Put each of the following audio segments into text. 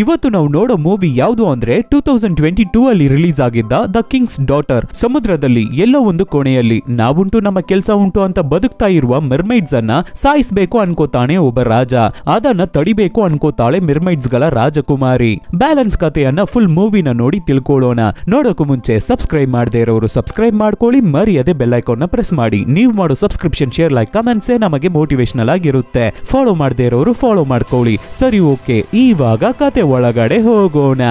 ಇವತ್ತು ನಾವು ನೋಡೋ ಮೂವಿ ಯಾವುದು ಅಂದ್ರೆ 2022 ಅಲ್ಲಿ ರಿಲೀಸ್ ಆಗಿದ್ದ ದ ಕಿಂಗ್ಸ್ ಡಾಟರ್. ಸಮುದ್ರದಲ್ಲಿ ಎಲ್ಲೋ ಒಂದು ಕೋಣೆಯಲ್ಲಿ ನಾವುಂಟು ನಮ್ಮ ಕೆಲಸ ಉಂಟು ಅಂತ ಬದುಕ್ತಾ ಇರುವ ಮೆರ್ಮೈಡ್ಸ್ ಅನ್ನ ಸಾಯಿಸಬೇಕು ಅನ್ಕೋತಾನೆ ಒಬ್ಬ ರಾಜ. ಅದನ್ನ ತಡಿಬೇಕು ಅನ್ಕೋತಾಳೆ ಮೆರ್ಮೈಡ್ಸ್ ಗಳ ರಾಜಕುಮಾರಿ. ಬ್ಯಾಲೆನ್ಸ್ ಕಥೆಯನ್ನ ಫುಲ್ ಮೂವಿನ ನೋಡಿ ತಿಳ್ಕೊಳ್ಳೋಣ. ನೋಡೋಕು ಮುಂಚೆ ಸಬ್ಸ್ಕ್ರೈಬ್ ಮಾಡದೇ ಇರೋರು ಸಬ್ಸ್ಕ್ರೈಬ್ ಮಾಡ್ಕೊಳ್ಳಿ, ಮರಿಯದೆ ಬೆಲ್ ಐಕಾನ್ ನ ಪ್ರೆಸ್ ಮಾಡಿ. ನೀವು ಮಾಡೋ ಸಬ್ಸ್ಕ್ರಿಪ್ಷನ್, ಶೇರ್, ಲೈಕ್, ಕಮೆಂಟ್ಸ್ ನಮಗೆ ಮೋಟಿವೇಶನಲ್ ಆಗಿರುತ್ತೆ. ಫಾಲೋ ಮಾಡದೇ ಇರೋರು ಫಾಲೋ ಮಾಡ್ಕೊಳ್ಳಿ. ಸರಿ, ಓಕೆ, ಇವಾಗ ಕತೆ ಒಳಗಡೆ ಹೋಗೋಣ.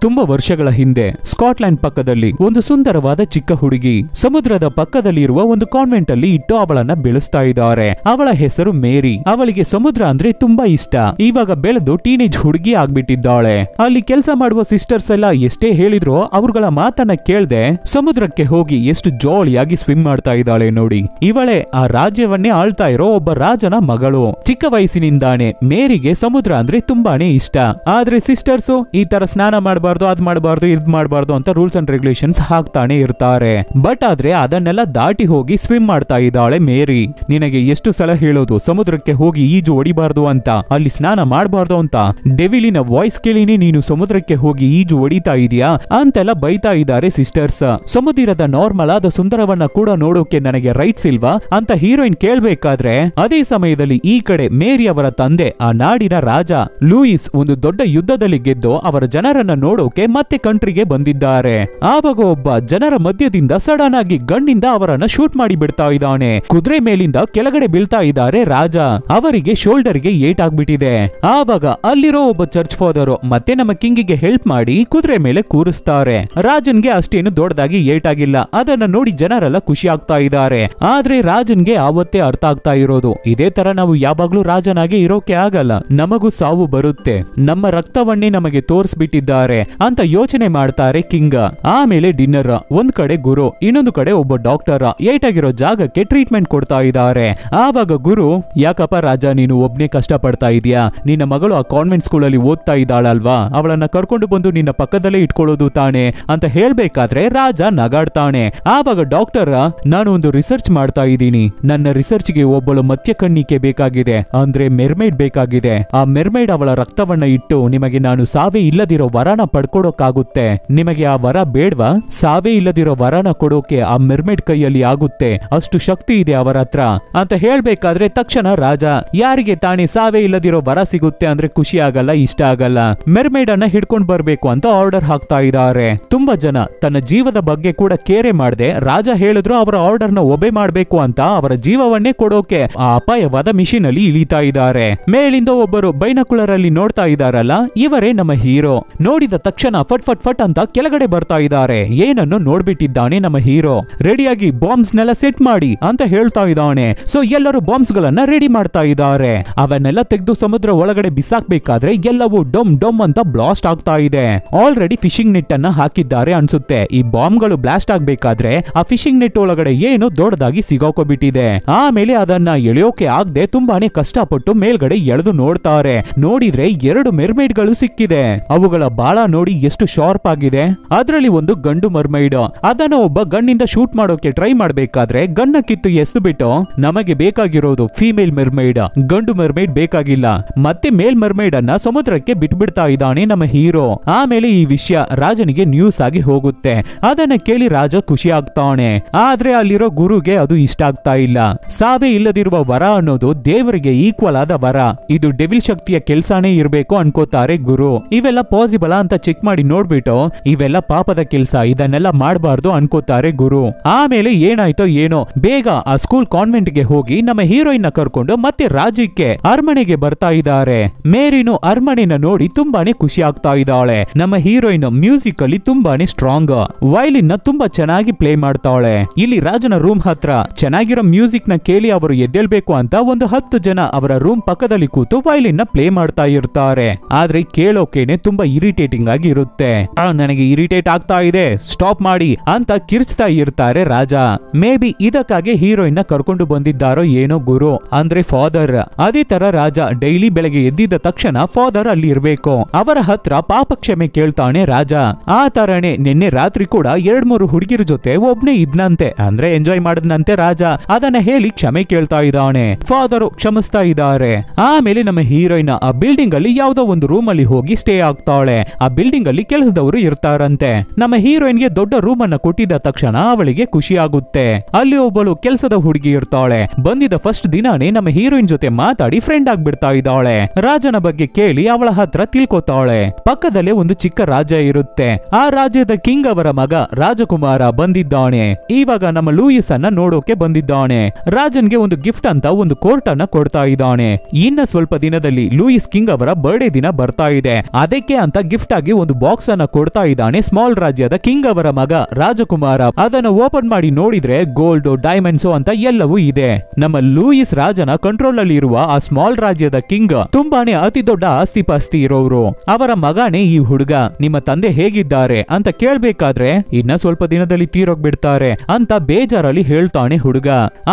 ತುಂಬಾ ವರ್ಷಗಳ ಹಿಂದೆ ಸ್ಕಾಟ್ಲೆಂಡ್ ಪಕ್ಕದಲ್ಲಿ ಒಂದು ಸುಂದರವಾದ ಚಿಕ್ಕ ಹುಡುಗಿ ಸಮುದ್ರದ ಪಕ್ಕದಲ್ಲಿ ಇರುವ ಒಂದು ಕಾನ್ವೆಂಟ್ ಅಲ್ಲಿ ಇಟ್ಟು ಅವಳನ್ನ ಬೆಳೆಸ್ತಾ ಇದ್ದಾರೆ. ಅವಳ ಹೆಸರು ಮೇರಿ. ಅವಳಿಗೆ ಸಮುದ್ರ ಅಂದ್ರೆ ತುಂಬಾ ಇಷ್ಟ. ಇವಾಗ ಬೆಳೆದು ಟೀನೇಜ್ ಹುಡುಗಿ ಆಗ್ಬಿಟ್ಟಿದ್ದಾಳೆ. ಅಲ್ಲಿ ಕೆಲಸ ಮಾಡುವ ಸಿಸ್ಟರ್ಸ್ ಎಲ್ಲ ಎಷ್ಟೇ ಹೇಳಿದ್ರು ಅವ್ರಗಳ ಮಾತನ್ನ ಕೇಳ್ದೆ ಸಮುದ್ರಕ್ಕೆ ಹೋಗಿ ಎಷ್ಟು ಜಾಲಿಯಾಗಿ ಸ್ವಿಮ್ ಮಾಡ್ತಾ ಇದ್ದಾಳೆ ನೋಡಿ. ಇವಳೇ ಆ ರಾಜ್ಯವನ್ನೇ ಆಳ್ತಾ ಇರೋ ಒಬ್ಬ ರಾಜನ ಮಗಳು. ಚಿಕ್ಕ ವಯಸ್ಸಿನಿಂದಾನೆ ಮೇರಿಗೆ ಸಮುದ್ರ ಅಂದ್ರೆ ತುಂಬಾನೇ ಇಷ್ಟ. ಆದ್ರೆ ಸಿಸ್ಟರ್ಸ್ ಈ ತರ ಸ್ನಾನ ಮಾಡಬಾರ್ದು, ಅದ್ ಮಾಡಬಾರ್ದು, ಇದ್ ಮಾಡಬಾರ್ದು ಅಂತ ರೂಲ್ಸ್ ಅಂಡ್ ರೆಗ್ಯುಲೇಷನ್ಸ್ ಹಾಕ್ತಾನೆ ಇರ್ತಾರೆ. ಬಟ್ ಆದ್ರೆ ಅದನ್ನೆಲ್ಲ ದಾಟಿ ಹೋಗಿ ಸ್ವಿಮ್ ಮಾಡ್ತಾ ಇದ್ದಾಳೆ ಮೇರಿ. ನಿನಗೆ ಎಷ್ಟು ಸಲ ಹೇಳೋದು ಸಮುದ್ರಕ್ಕೆ ಹೋಗಿ ಈಜು ಹೊಡಿಬಾರ್ದು ಅಂತ, ಅಲ್ಲಿ ಸ್ನಾನ ಮಾಡಬಾರ್ದು ಅಂತ. ಡೆವಿಲಿನ ವಾಯ್ಸ್ ಕೇಳಿನಿ ನೀನು ಸಮುದ್ರಕ್ಕೆ ಹೋಗಿ ಈಜು ಹೊಡಿತಾ ಇದೀಯಾ ಅಂತೆಲ್ಲ ಬೈತಾ ಇದ್ದಾರೆ ಸಿಸ್ಟರ್ಸ್. ಸಮುದ್ರದ ನಾರ್ಮಲ್ ಆದ ಸುಂದರವನ್ನ ಕೂಡ ನೋಡೋಕೆ ನನಗೆ ರೈಟ್ಸ್ ಇಲ್ವಾ ಅಂತ ಹೀರೋಯಿನ್ ಕೇಳ್ಬೇಕಾದ್ರೆ ಅದೇ ಸಮಯದಲ್ಲಿ ಈ ಕಡೆ ಮೇರಿ ಅವರ ತಂದೆ ಆ ನಾಡಿನ ರಾಜ ಲೂಯಿಸ್ ಒಂದು ದೊಡ್ಡ ಯುದ್ಧದಲ್ಲಿ ಗೆದ್ದು ಅವರ ಜನರನ್ನ ನೋಡೋಕೆ ಮತ್ತೆ ಕಂಟ್ರಿಗೆ ಬಂದಿದ್ದಾರೆ. ಆವಾಗ ಒಬ್ಬ ಜನರ ಮಧ್ಯದಿಂದ ಸಡನ್ ಆಗಿ ಗನ್ನಿಂದ ಅವರನ್ನ ಶೂಟ್ ಮಾಡಿ ಬಿಡ್ತಾ ಇದ್ದಾನೆ. ಕುದುರೆ ಮೇಲಿಂದ ಕೆಳಗಡೆ ಬೀಳ್ತಾ ಇದ್ದಾರೆ ರಾಜ. ಅವರಿಗೆ ಶೋಲ್ಡರ್ ಗೆ ಏಟ್ ಆಗ್ಬಿಟ್ಟಿದೆ. ಆವಾಗ ಅಲ್ಲಿರೋ ಒಬ್ಬ ಚರ್ಚ್ ಫಾದರ್ ಮತ್ತೆ ನಮ್ಮ ಕಿಂಗಿಗೆ ಹೆಲ್ಪ್ ಮಾಡಿ ಕುದುರೆ ಮೇಲೆ ಕೂರಿಸ್ತಾರೆ. ರಾಜನ್ಗೆ ಅಷ್ಟೇನು ದೊಡ್ಡದಾಗಿ ಏಟ್ ಆಗಿಲ್ಲ. ಅದನ್ನ ನೋಡಿ ಜನರೆಲ್ಲ ಖುಷಿ ಆಗ್ತಾ ಇದ್ದಾರೆ. ಆದ್ರೆ ರಾಜನ್ಗೆ ಆವತ್ತೇ ಅರ್ಥ ಆಗ್ತಾ ಇರೋದು ಇದೇ ತರ ನಾವು ಯಾವಾಗ್ಲೂ ರಾಜನಾಗೆ ಇರೋಕೆ ಆಗಲ್ಲ, ನಮಗೂ ಸಾವು ಬರುತ್ತೆ, ನಮ್ಮ ರಕ್ತವನ್ನೇ ನಮಗೆ ತೋರಿಸ್ಬಿಟ್ಟಿದ್ದಾರೆ ಅಂತ ಯೋಚನೆ ಮಾಡ್ತಾರೆ ಕಿಂಗ್. ಆಮೇಲೆ ಡಿನ್ನರ್. ಒಂದ್ ಕಡೆ ಗುರು, ಇನ್ನೊಂದು ಕಡೆ ಒಬ್ಬ ಡಾಕ್ಟರ್ ಏಟಾಗಿರೋ ಜಾಗಕ್ಕೆ ಟ್ರೀಟ್ಮೆಂಟ್ ಕೊಡ್ತಾ ಇದ್ದಾರೆ. ಆವಾಗ ಗುರು, ಯಾಕಪ್ಪ ರಾಜ ನೀನು ಒಬ್ನೇ ಕಷ್ಟ ಪಡ್ತಾ ಇದೀಯಾ? ನಿನ್ನ ಮಗಳು ಆ ಕಾನ್ವೆಂಟ್ ಸ್ಕೂಲ್ ಅಲ್ಲಿ ಓದ್ತಾ ಇದ್ದಾಳಲ್ವಾ, ಅವಳನ್ನ ಕರ್ಕೊಂಡು ಬಂದು ನಿನ್ನ ಪಕ್ಕದಲ್ಲೇ ಇಟ್ಕೊಳ್ಳೋದು ತಾನೆ ಅಂತ ಹೇಳ್ಬೇಕಾದ್ರೆ ರಾಜ ನಗಾಡ್ತಾನೆ. ಆವಾಗ ಡಾಕ್ಟರ್, ನಾನು ಒಂದು ರಿಸರ್ಚ್ ಮಾಡ್ತಾ ಇದ್ದೀನಿ. ನನ್ನ ರಿಸರ್ಚ್ ಗೆ ಒಬ್ಬಳು ಮತ್ಸ್ಯಕನ್ನಿಕೆ ಬೇಕಾಗಿದೆ, ಅಂದ್ರೆ ಮೆರ್ಮೈಡ್ ಬೇಕಾಗಿದೆ. ಆ ಮೆರ್ಮೈಡ್ ಅವಳ ರಕ್ತವನ್ನ ಇಟ್ಟು ನಿಮಗೆ ನಾನು ಸಾವೇ ಇಲ್ಲದಿರೋ ವರನ ಪಡ್ಕೊಡೋಕಾಗುತ್ತೆ. ನಿಮಗೆ ಆ ವರ ಬೇಡ್ವಾ? ಸಾವೇ ಇಲ್ಲದಿರೋ ವರನ ಕೊಡೋಕೆ ಆ ಮೆರ್ಮೈಡ್ ಕೈಯಲ್ಲಿ ಆಗುತ್ತೆ, ಅಷ್ಟು ಶಕ್ತಿ ಇದೆ ಅವರ ಹತ್ರ ಅಂತ ಹೇಳ್ಬೇಕಾದ್ರೆ ತಕ್ಷಣ ರಾಜ, ಯಾರಿಗೆ ತಾನೇ ಸಾವೇ ಇಲ್ಲದಿರೋ ವರ ಸಿಗುತ್ತೆ ಅಂದ್ರೆ ಖುಷಿ ಆಗಲ್ಲ, ಇಷ್ಟ ಆಗಲ್ಲ, ಮೆರ್ಮೈಡ್ ಅನ್ನ ಹಿಡ್ಕೊಂಡ್ ಬರ್ಬೇಕು ಅಂತ ಆರ್ಡರ್ ಹಾಕ್ತಾ ಇದ್ದಾರೆ. ತುಂಬಾ ಜನ ತನ್ನ ಜೀವದ ಬಗ್ಗೆ ಕೂಡ ಕೇರೆ ಮಾಡದೆ ರಾಜ ಹೇಳಿದ್ರು ಅವರ ಆರ್ಡರ್ ನ ಒಬೆ ಮಾಡ್ಬೇಕು ಅಂತ ಅವರ ಜೀವವನ್ನೇ ಕೊಡೋಕೆ ಆ ಅಪಾಯವಾದ ಮಿಷಿನ್ ಅಲ್ಲಿ ಇಳಿತಾ ಇದ್ದಾರೆ. ಮೇಲಿಂದ ಒಬ್ಬರು ಬೈನಕುಲರ್ ಅಲ್ಲಿ ನೋಡ್ತಾ ಇದಾರಲ್ಲ, ಇವರೇ ನಮ್ಮ ಹೀರೋ. ನೋಡಿದ ತಕ್ಷಣ ಫಟ್ ಫಟ್ ಫಟ್ ಅಂತ ಕೆಳಗಡೆ ಬರ್ತಾ ಇದ್ದಾರೆ. ಏನನ್ನು ನೋಡ್ಬಿಟ್ಟಿದ್ದಾನೆ ನಮ್ಮ ಹೀರೋ. ರೆಡಿಯಾಗಿ ಬಾಂಬ್ಸ್ ನೆಲ್ಲ ಸೆಟ್ ಮಾಡಿ ಅಂತ ಹೇಳ್ತಾ ಇದ್ದಾನೆ. ಸೊ ಎಲ್ಲರೂ ಬಾಂಬ್ಸ್ ಗಳನ್ನ ರೆಡಿ ಮಾಡ್ತಾ ಇದ್ದಾರೆ. ಅವನ್ನೆಲ್ಲ ತೆಗೆದು ಸಮುದ್ರ ಒಳಗಡೆ ಬಿಸಾಕ್ಬೇಕಾದ್ರೆ ಎಲ್ಲವೂ ಡೊಮ್ ಡೊಮ್ ಅಂತ ಬ್ಲಾಸ್ಟ್ ಆಗ್ತಾ ಇದೆ. ಆಲ್ರೆಡಿ ಫಿಶಿಂಗ್ ನೆಟ್ ಅನ್ನ ಹಾಕಿದ್ದಾರೆ ಅನ್ಸುತ್ತೆ. ಈ ಬಾಂಬ್ ಗಳು ಬ್ಲಾಸ್ಟ್ ಆಗ್ಬೇಕಾದ್ರೆ ಆ ಫಿಶಿಂಗ್ ನೆಟ್ ಒಳಗಡೆ ಏನು ದೊಡ್ಡದಾಗಿ ಸಿಗಾಕೋಬಿಟ್ಟಿದೆ. ಆಮೇಲೆ ಅದನ್ನ ಎಳೆಯೋಕೆ ಆಗದೆ ತುಂಬಾನೇ ಕಷ್ಟಪಟ್ಟು ಮೇಲ್ಗಡೆ ಎಳೆದು ನೋಡ್ತಾರೆ. ನೋಡಿದ್ರೆ 2 ಮೆರ್ಮೈಡ್ ಗಳು ಸಿಕ್ಕಿದೆ. ಅವುಗಳ ಬಾಳ ನೋಡಿ ಎಷ್ಟು ಶಾರ್ಪ್ ಆಗಿದೆ. ಅದರಲ್ಲಿ ಒಂದು ಗಂಡು ಮರ್ಮೈಡ್. ಅದನ್ನ ಒಬ್ಬ ಗನ್ನಿಂದ ಶೂಟ್ ಮಾಡೋಕೆ ಟ್ರೈ ಮಾಡ್ಬೇಕಾದ್ರೆ ಗನ್ನ ಕಿತ್ತು ಎಸ್ದು ಬಿಟ್ಟು, ನಮಗೆ ಬೇಕಾಗಿರೋದು ಫೀಮೇಲ್ ಮೆರ್ಮೈಡ್, ಗಂಡು ಮೆರ್ಮೈಡ್ ಬೇಕಾಗಿಲ್ಲ. ಮತ್ತೆ ಮೇಲ್ ಮೆರ್ಮೈಡ್ ಅನ್ನ ಸಮುದ್ರಕ್ಕೆ ಬಿಟ್ಬಿಡ್ತಾ ಇದ್ದಾನೆ ನಮ್ಮ ಹೀರೋ. ಆಮೇಲೆ ಈ ವಿಷಯ ರಾಜನಿಗೆ ನ್ಯೂಸ್ ಆಗಿ ಹೋಗುತ್ತೆ. ಅದನ್ನ ಕೇಳಿ ರಾಜ ಖುಷಿ ಆಗ್ತಾನೆ. ಆದ್ರೆ ಅಲ್ಲಿರೋ ಗುರುಗೆ ಅದು ಇಷ್ಟ ಆಗ್ತಾ ಇಲ್ಲ. ಸಾವೇ ಇಲ್ಲದಿರುವ ವರ ಅನ್ನೋದು ದೇವರಿಗೆ ಈಕ್ವಲ್ ಆದ ವರ. ಇದು ಡೆವಿಲ್ ಶಕ್ತಿಯ ಕೆಲ್ಸಾನೇ ಇರ್ಬೇಕು ಅನ್ಕೋತಾರೆ ಗುರು. ಇವೆಲ್ಲ ಪಾಸಿಬಲ್ ಅಂತ ಚೆಕ್ ಮಾಡಿ ನೋಡ್ಬಿಟ್ಟು ಇವೆಲ್ಲ ಪಾಪದ ಕೆಲ್ಸ, ಇದನ್ನೆಲ್ಲ ಮಾಡಬಾರ್ದು ಅನ್ಕೋತಾರೆ ಗುರು. ಆಮೇಲೆ ಏನಾಯ್ತೋ ಏನೋ, ಬೇಗ ಆ ಸ್ಕೂಲ್ ಕಾನ್ವೆಂಟ್ ಗೆ ಹೋಗಿ ನಮ್ಮ ಹೀರೋಯಿನ್ ನ ಕರ್ಕೊಂಡು ಮತ್ತೆ ರಾಜ್ಯಕ್ಕೆ ಅರಮನೆಗೆ ಬರ್ತಾ ಇದ್ದಾರೆ. ಮೇರಿನು ಅರಮನೆನ ನೋಡಿ ತುಂಬಾನೇ ಖುಷಿ ಆಗ್ತಾ ಇದ್ದಾಳೆ. ನಮ್ಮ ಹೀರೋಯಿನ್ ಮ್ಯೂಸಿಕ್ ಅಲ್ಲಿ ತುಂಬಾನೇ ಸ್ಟ್ರಾಂಗ್, ವೈಲಿನ್ ನ ತುಂಬಾ ಚೆನ್ನಾಗಿ ಪ್ಲೇ ಮಾಡ್ತಾಳೆ. ಇಲ್ಲಿ ರಾಜನ ರೂಮ್ ಹತ್ರ ಚೆನ್ನಾಗಿರೋ ಮ್ಯೂಸಿಕ್ ನ ಕೇಳಿ ಅವರು ಎದ್ದೇಳ್ಬೇಕು ಅಂತ ಒಂದು 10 ಜನ ಅವರ ರೂಮ್ ಪಕ್ಕದಲ್ಲಿ ಕೂತು ವೈಲಿನ್ ನ ಪ್ಲೇ ಮಾಡ್ತಾ ಇರ್ತಾರೆ. ಆದ್ರೆ ಕೇಳೋಕೆನೆ ತುಂಬಾ ಇರಿಟೇಟಿಂಗ್ ಆಗಿ ಇರುತ್ತೆ. ನನಗೆ ಇರಿಟೇಟ್ ಆಗ್ತಾ ಇದೆ, ಸ್ಟಾಪ್ ಮಾಡಿ ಅಂತ ಕಿರ್ಚ್ತಾ ಇರ್ತಾರೆ ರಾಜ. ಮೇ ಬಿ ಇದಕ್ಕಾಗಿ ಹೀರೋಯಿನ್ ನ ಕರ್ಕೊಂಡು ಬಂದಿದ್ದಾರೋ ಏನೋ ಗುರು ಅಂದ್ರೆ ಫಾದರ್. ಅದೇ ತರ ರಾಜ ಡೈಲಿ ಬೆಳಗ್ಗೆ ಎದ್ದಿದ್ದ ತಕ್ಷಣ ಫಾದರ್ ಅಲ್ಲಿ ಇರ್ಬೇಕು. ಅವರ ಹತ್ರ ಪಾಪ ಕ್ಷಮೆ ಕೇಳ್ತಾನೆ ರಾಜ. ಆ ತರನೇ ನಿನ್ನೆ ರಾತ್ರಿ ಕೂಡ 2-3 ಹುಡುಗಿರ ಜೊತೆ ಒಬ್ನೇ ಇದ್ನಂತೆ, ಅಂದ್ರೆ ಎಂಜಾಯ್ ಮಾಡದ್ನಂತೆ ರಾಜ. ಅದನ್ನ ಹೇಳಿ ಕ್ಷಮೆ ಕೇಳ್ತಾ ಇದ್ದಾನೆ. ಫಾದರ್ ಕ್ಷಮಿಸ್ತಾ ಇದ್ದಾರೆ. ಆಮೇಲೆ ನಮ್ಮ ಹೀರೋಯಿನ್ ಆ ಬಿಲ್ಡಿಂಗ್ ಅಲ್ಲಿ ಯಾವ್ದೋ ಒಂದು ರೂಮ್ ಅಲ್ಲಿ ಹೋಗಿ ಸ್ಟೇ ಆಗ್ತಾಳೆ. ಆ ಬಿಲ್ಡಿಂಗ್ ಅಲ್ಲಿ ಕೆಲಸದವರು ಇರ್ತಾರಂತೆ. ನಮ್ಮ ಹೀರೋಯಿನ್ ಗೆ ದೊಡ್ಡ ರೂಮ್ ಅನ್ನ ಕೊಟ್ಟಿದ್ದ ತಕ್ಷಣ ಅವಳಿಗೆ ಖುಷಿ ಆಗುತ್ತೆ. ಅಲ್ಲಿ ಒಬ್ಬಳು ಕೆಲಸದ ಹುಡುಗಿ ಇರ್ತಾಳೆ. ಬಂದಿದ್ದ ಫಸ್ಟ್ ದಿನಾನೇ ನಮ್ಮ ಹೀರೋಯಿನ್ ಜೊತೆ ಮಾತಾಡಿ ಫ್ರೆಂಡ್ ಆಗ್ಬಿಡ್ತಾ ಇದ್ದಾಳೆ. ರಾಜನ ಬಗ್ಗೆ ಕೇಳಿ ಅವಳ ಹತ್ರ ತಿಳ್ಕೊತಾಳೆ. ಪಕ್ಕದಲ್ಲೇ ಒಂದು ಚಿಕ್ಕ ರಾಜ್ಯ ಇರುತ್ತೆ. ಆ ರಾಜ್ಯದ ಕಿಂಗ್ ಅವರ ಮಗ ರಾಜಕುಮಾರ ಬಂದಿದ್ದಾನೆ. ಇವಾಗ ನಮ್ಮ ಲೂಯಿಸ್ ಅನ್ನ ನೋಡೋಕೆ ಬಂದಿದ್ದಾನೆ. ರಾಜನ್ಗೆ ಒಂದು ಗಿಫ್ಟ್ ಅಂತ ಒಂದು ಕೋರ್ಟ್ ಅನ್ನ ಕೊಡ್ತಾ ಇದ್ದಾನೆ. ಇನ್ನ ಸ್ವಲ್ಪ ದಿನದಲ್ಲಿ ಲೂಯಿಸ್ ಕಿಂಗ್ ಅವರ ಬರ್ಡೇ ದಿನ ಬರ್ತಾ ಇದೆ. ಅದಕ್ಕೆ ಅಂತ ಗಿಫ್ಟ್ ಆಗಿ ಒಂದು ಬಾಕ್ಸ್ ಅನ್ನ ಕೊಡ್ತಾ ಇದ್ದಾನೆ ಸ್ಮಾಲ್ ರಾಜ್ಯದ ಕಿಂಗ್ ಅವರ ಮಗ ರಾಜಕುಮಾರ. ಅದನ್ನು ಓಪನ್ ಮಾಡಿ ನೋಡಿದ್ರೆ ಗೋಲ್ಡ್, ಡೈಮಂಡ್ಸ್ ಅಂತ ಎಲ್ಲವೂ ಇದೆ. ನಮ್ಮ ಲೂಯಿಸ್ ರಾಜನ ಕಂಟ್ರೋಲ್ ಅಲ್ಲಿ ಇರುವ ಆ ಸ್ಮಾಲ್ ರಾಜ್ಯದ ಕಿಂಗ್ ತುಂಬಾನೇ ಅತಿ ದೊಡ್ಡ ಆಸ್ತಿ ಪಾಸ್ತಿ ಇರೋರು. ಅವರ ಮಗನೇ ಈ ಹುಡುಗ. ನಿಮ್ಮ ತಂದೆ ಹೇಗಿದ್ದಾರೆ ಅಂತ ಕೇಳ್ಬೇಕಾದ್ರೆ ಇನ್ನ ಸ್ವಲ್ಪ ದಿನದಲ್ಲಿ ತೀರೋಗ್ಬಿಡ್ತಾರೆ ಅಂತ ಬೇಜಾರಲ್ಲಿ ಹೇಳ್ತಾನೆ ಹುಡುಗ.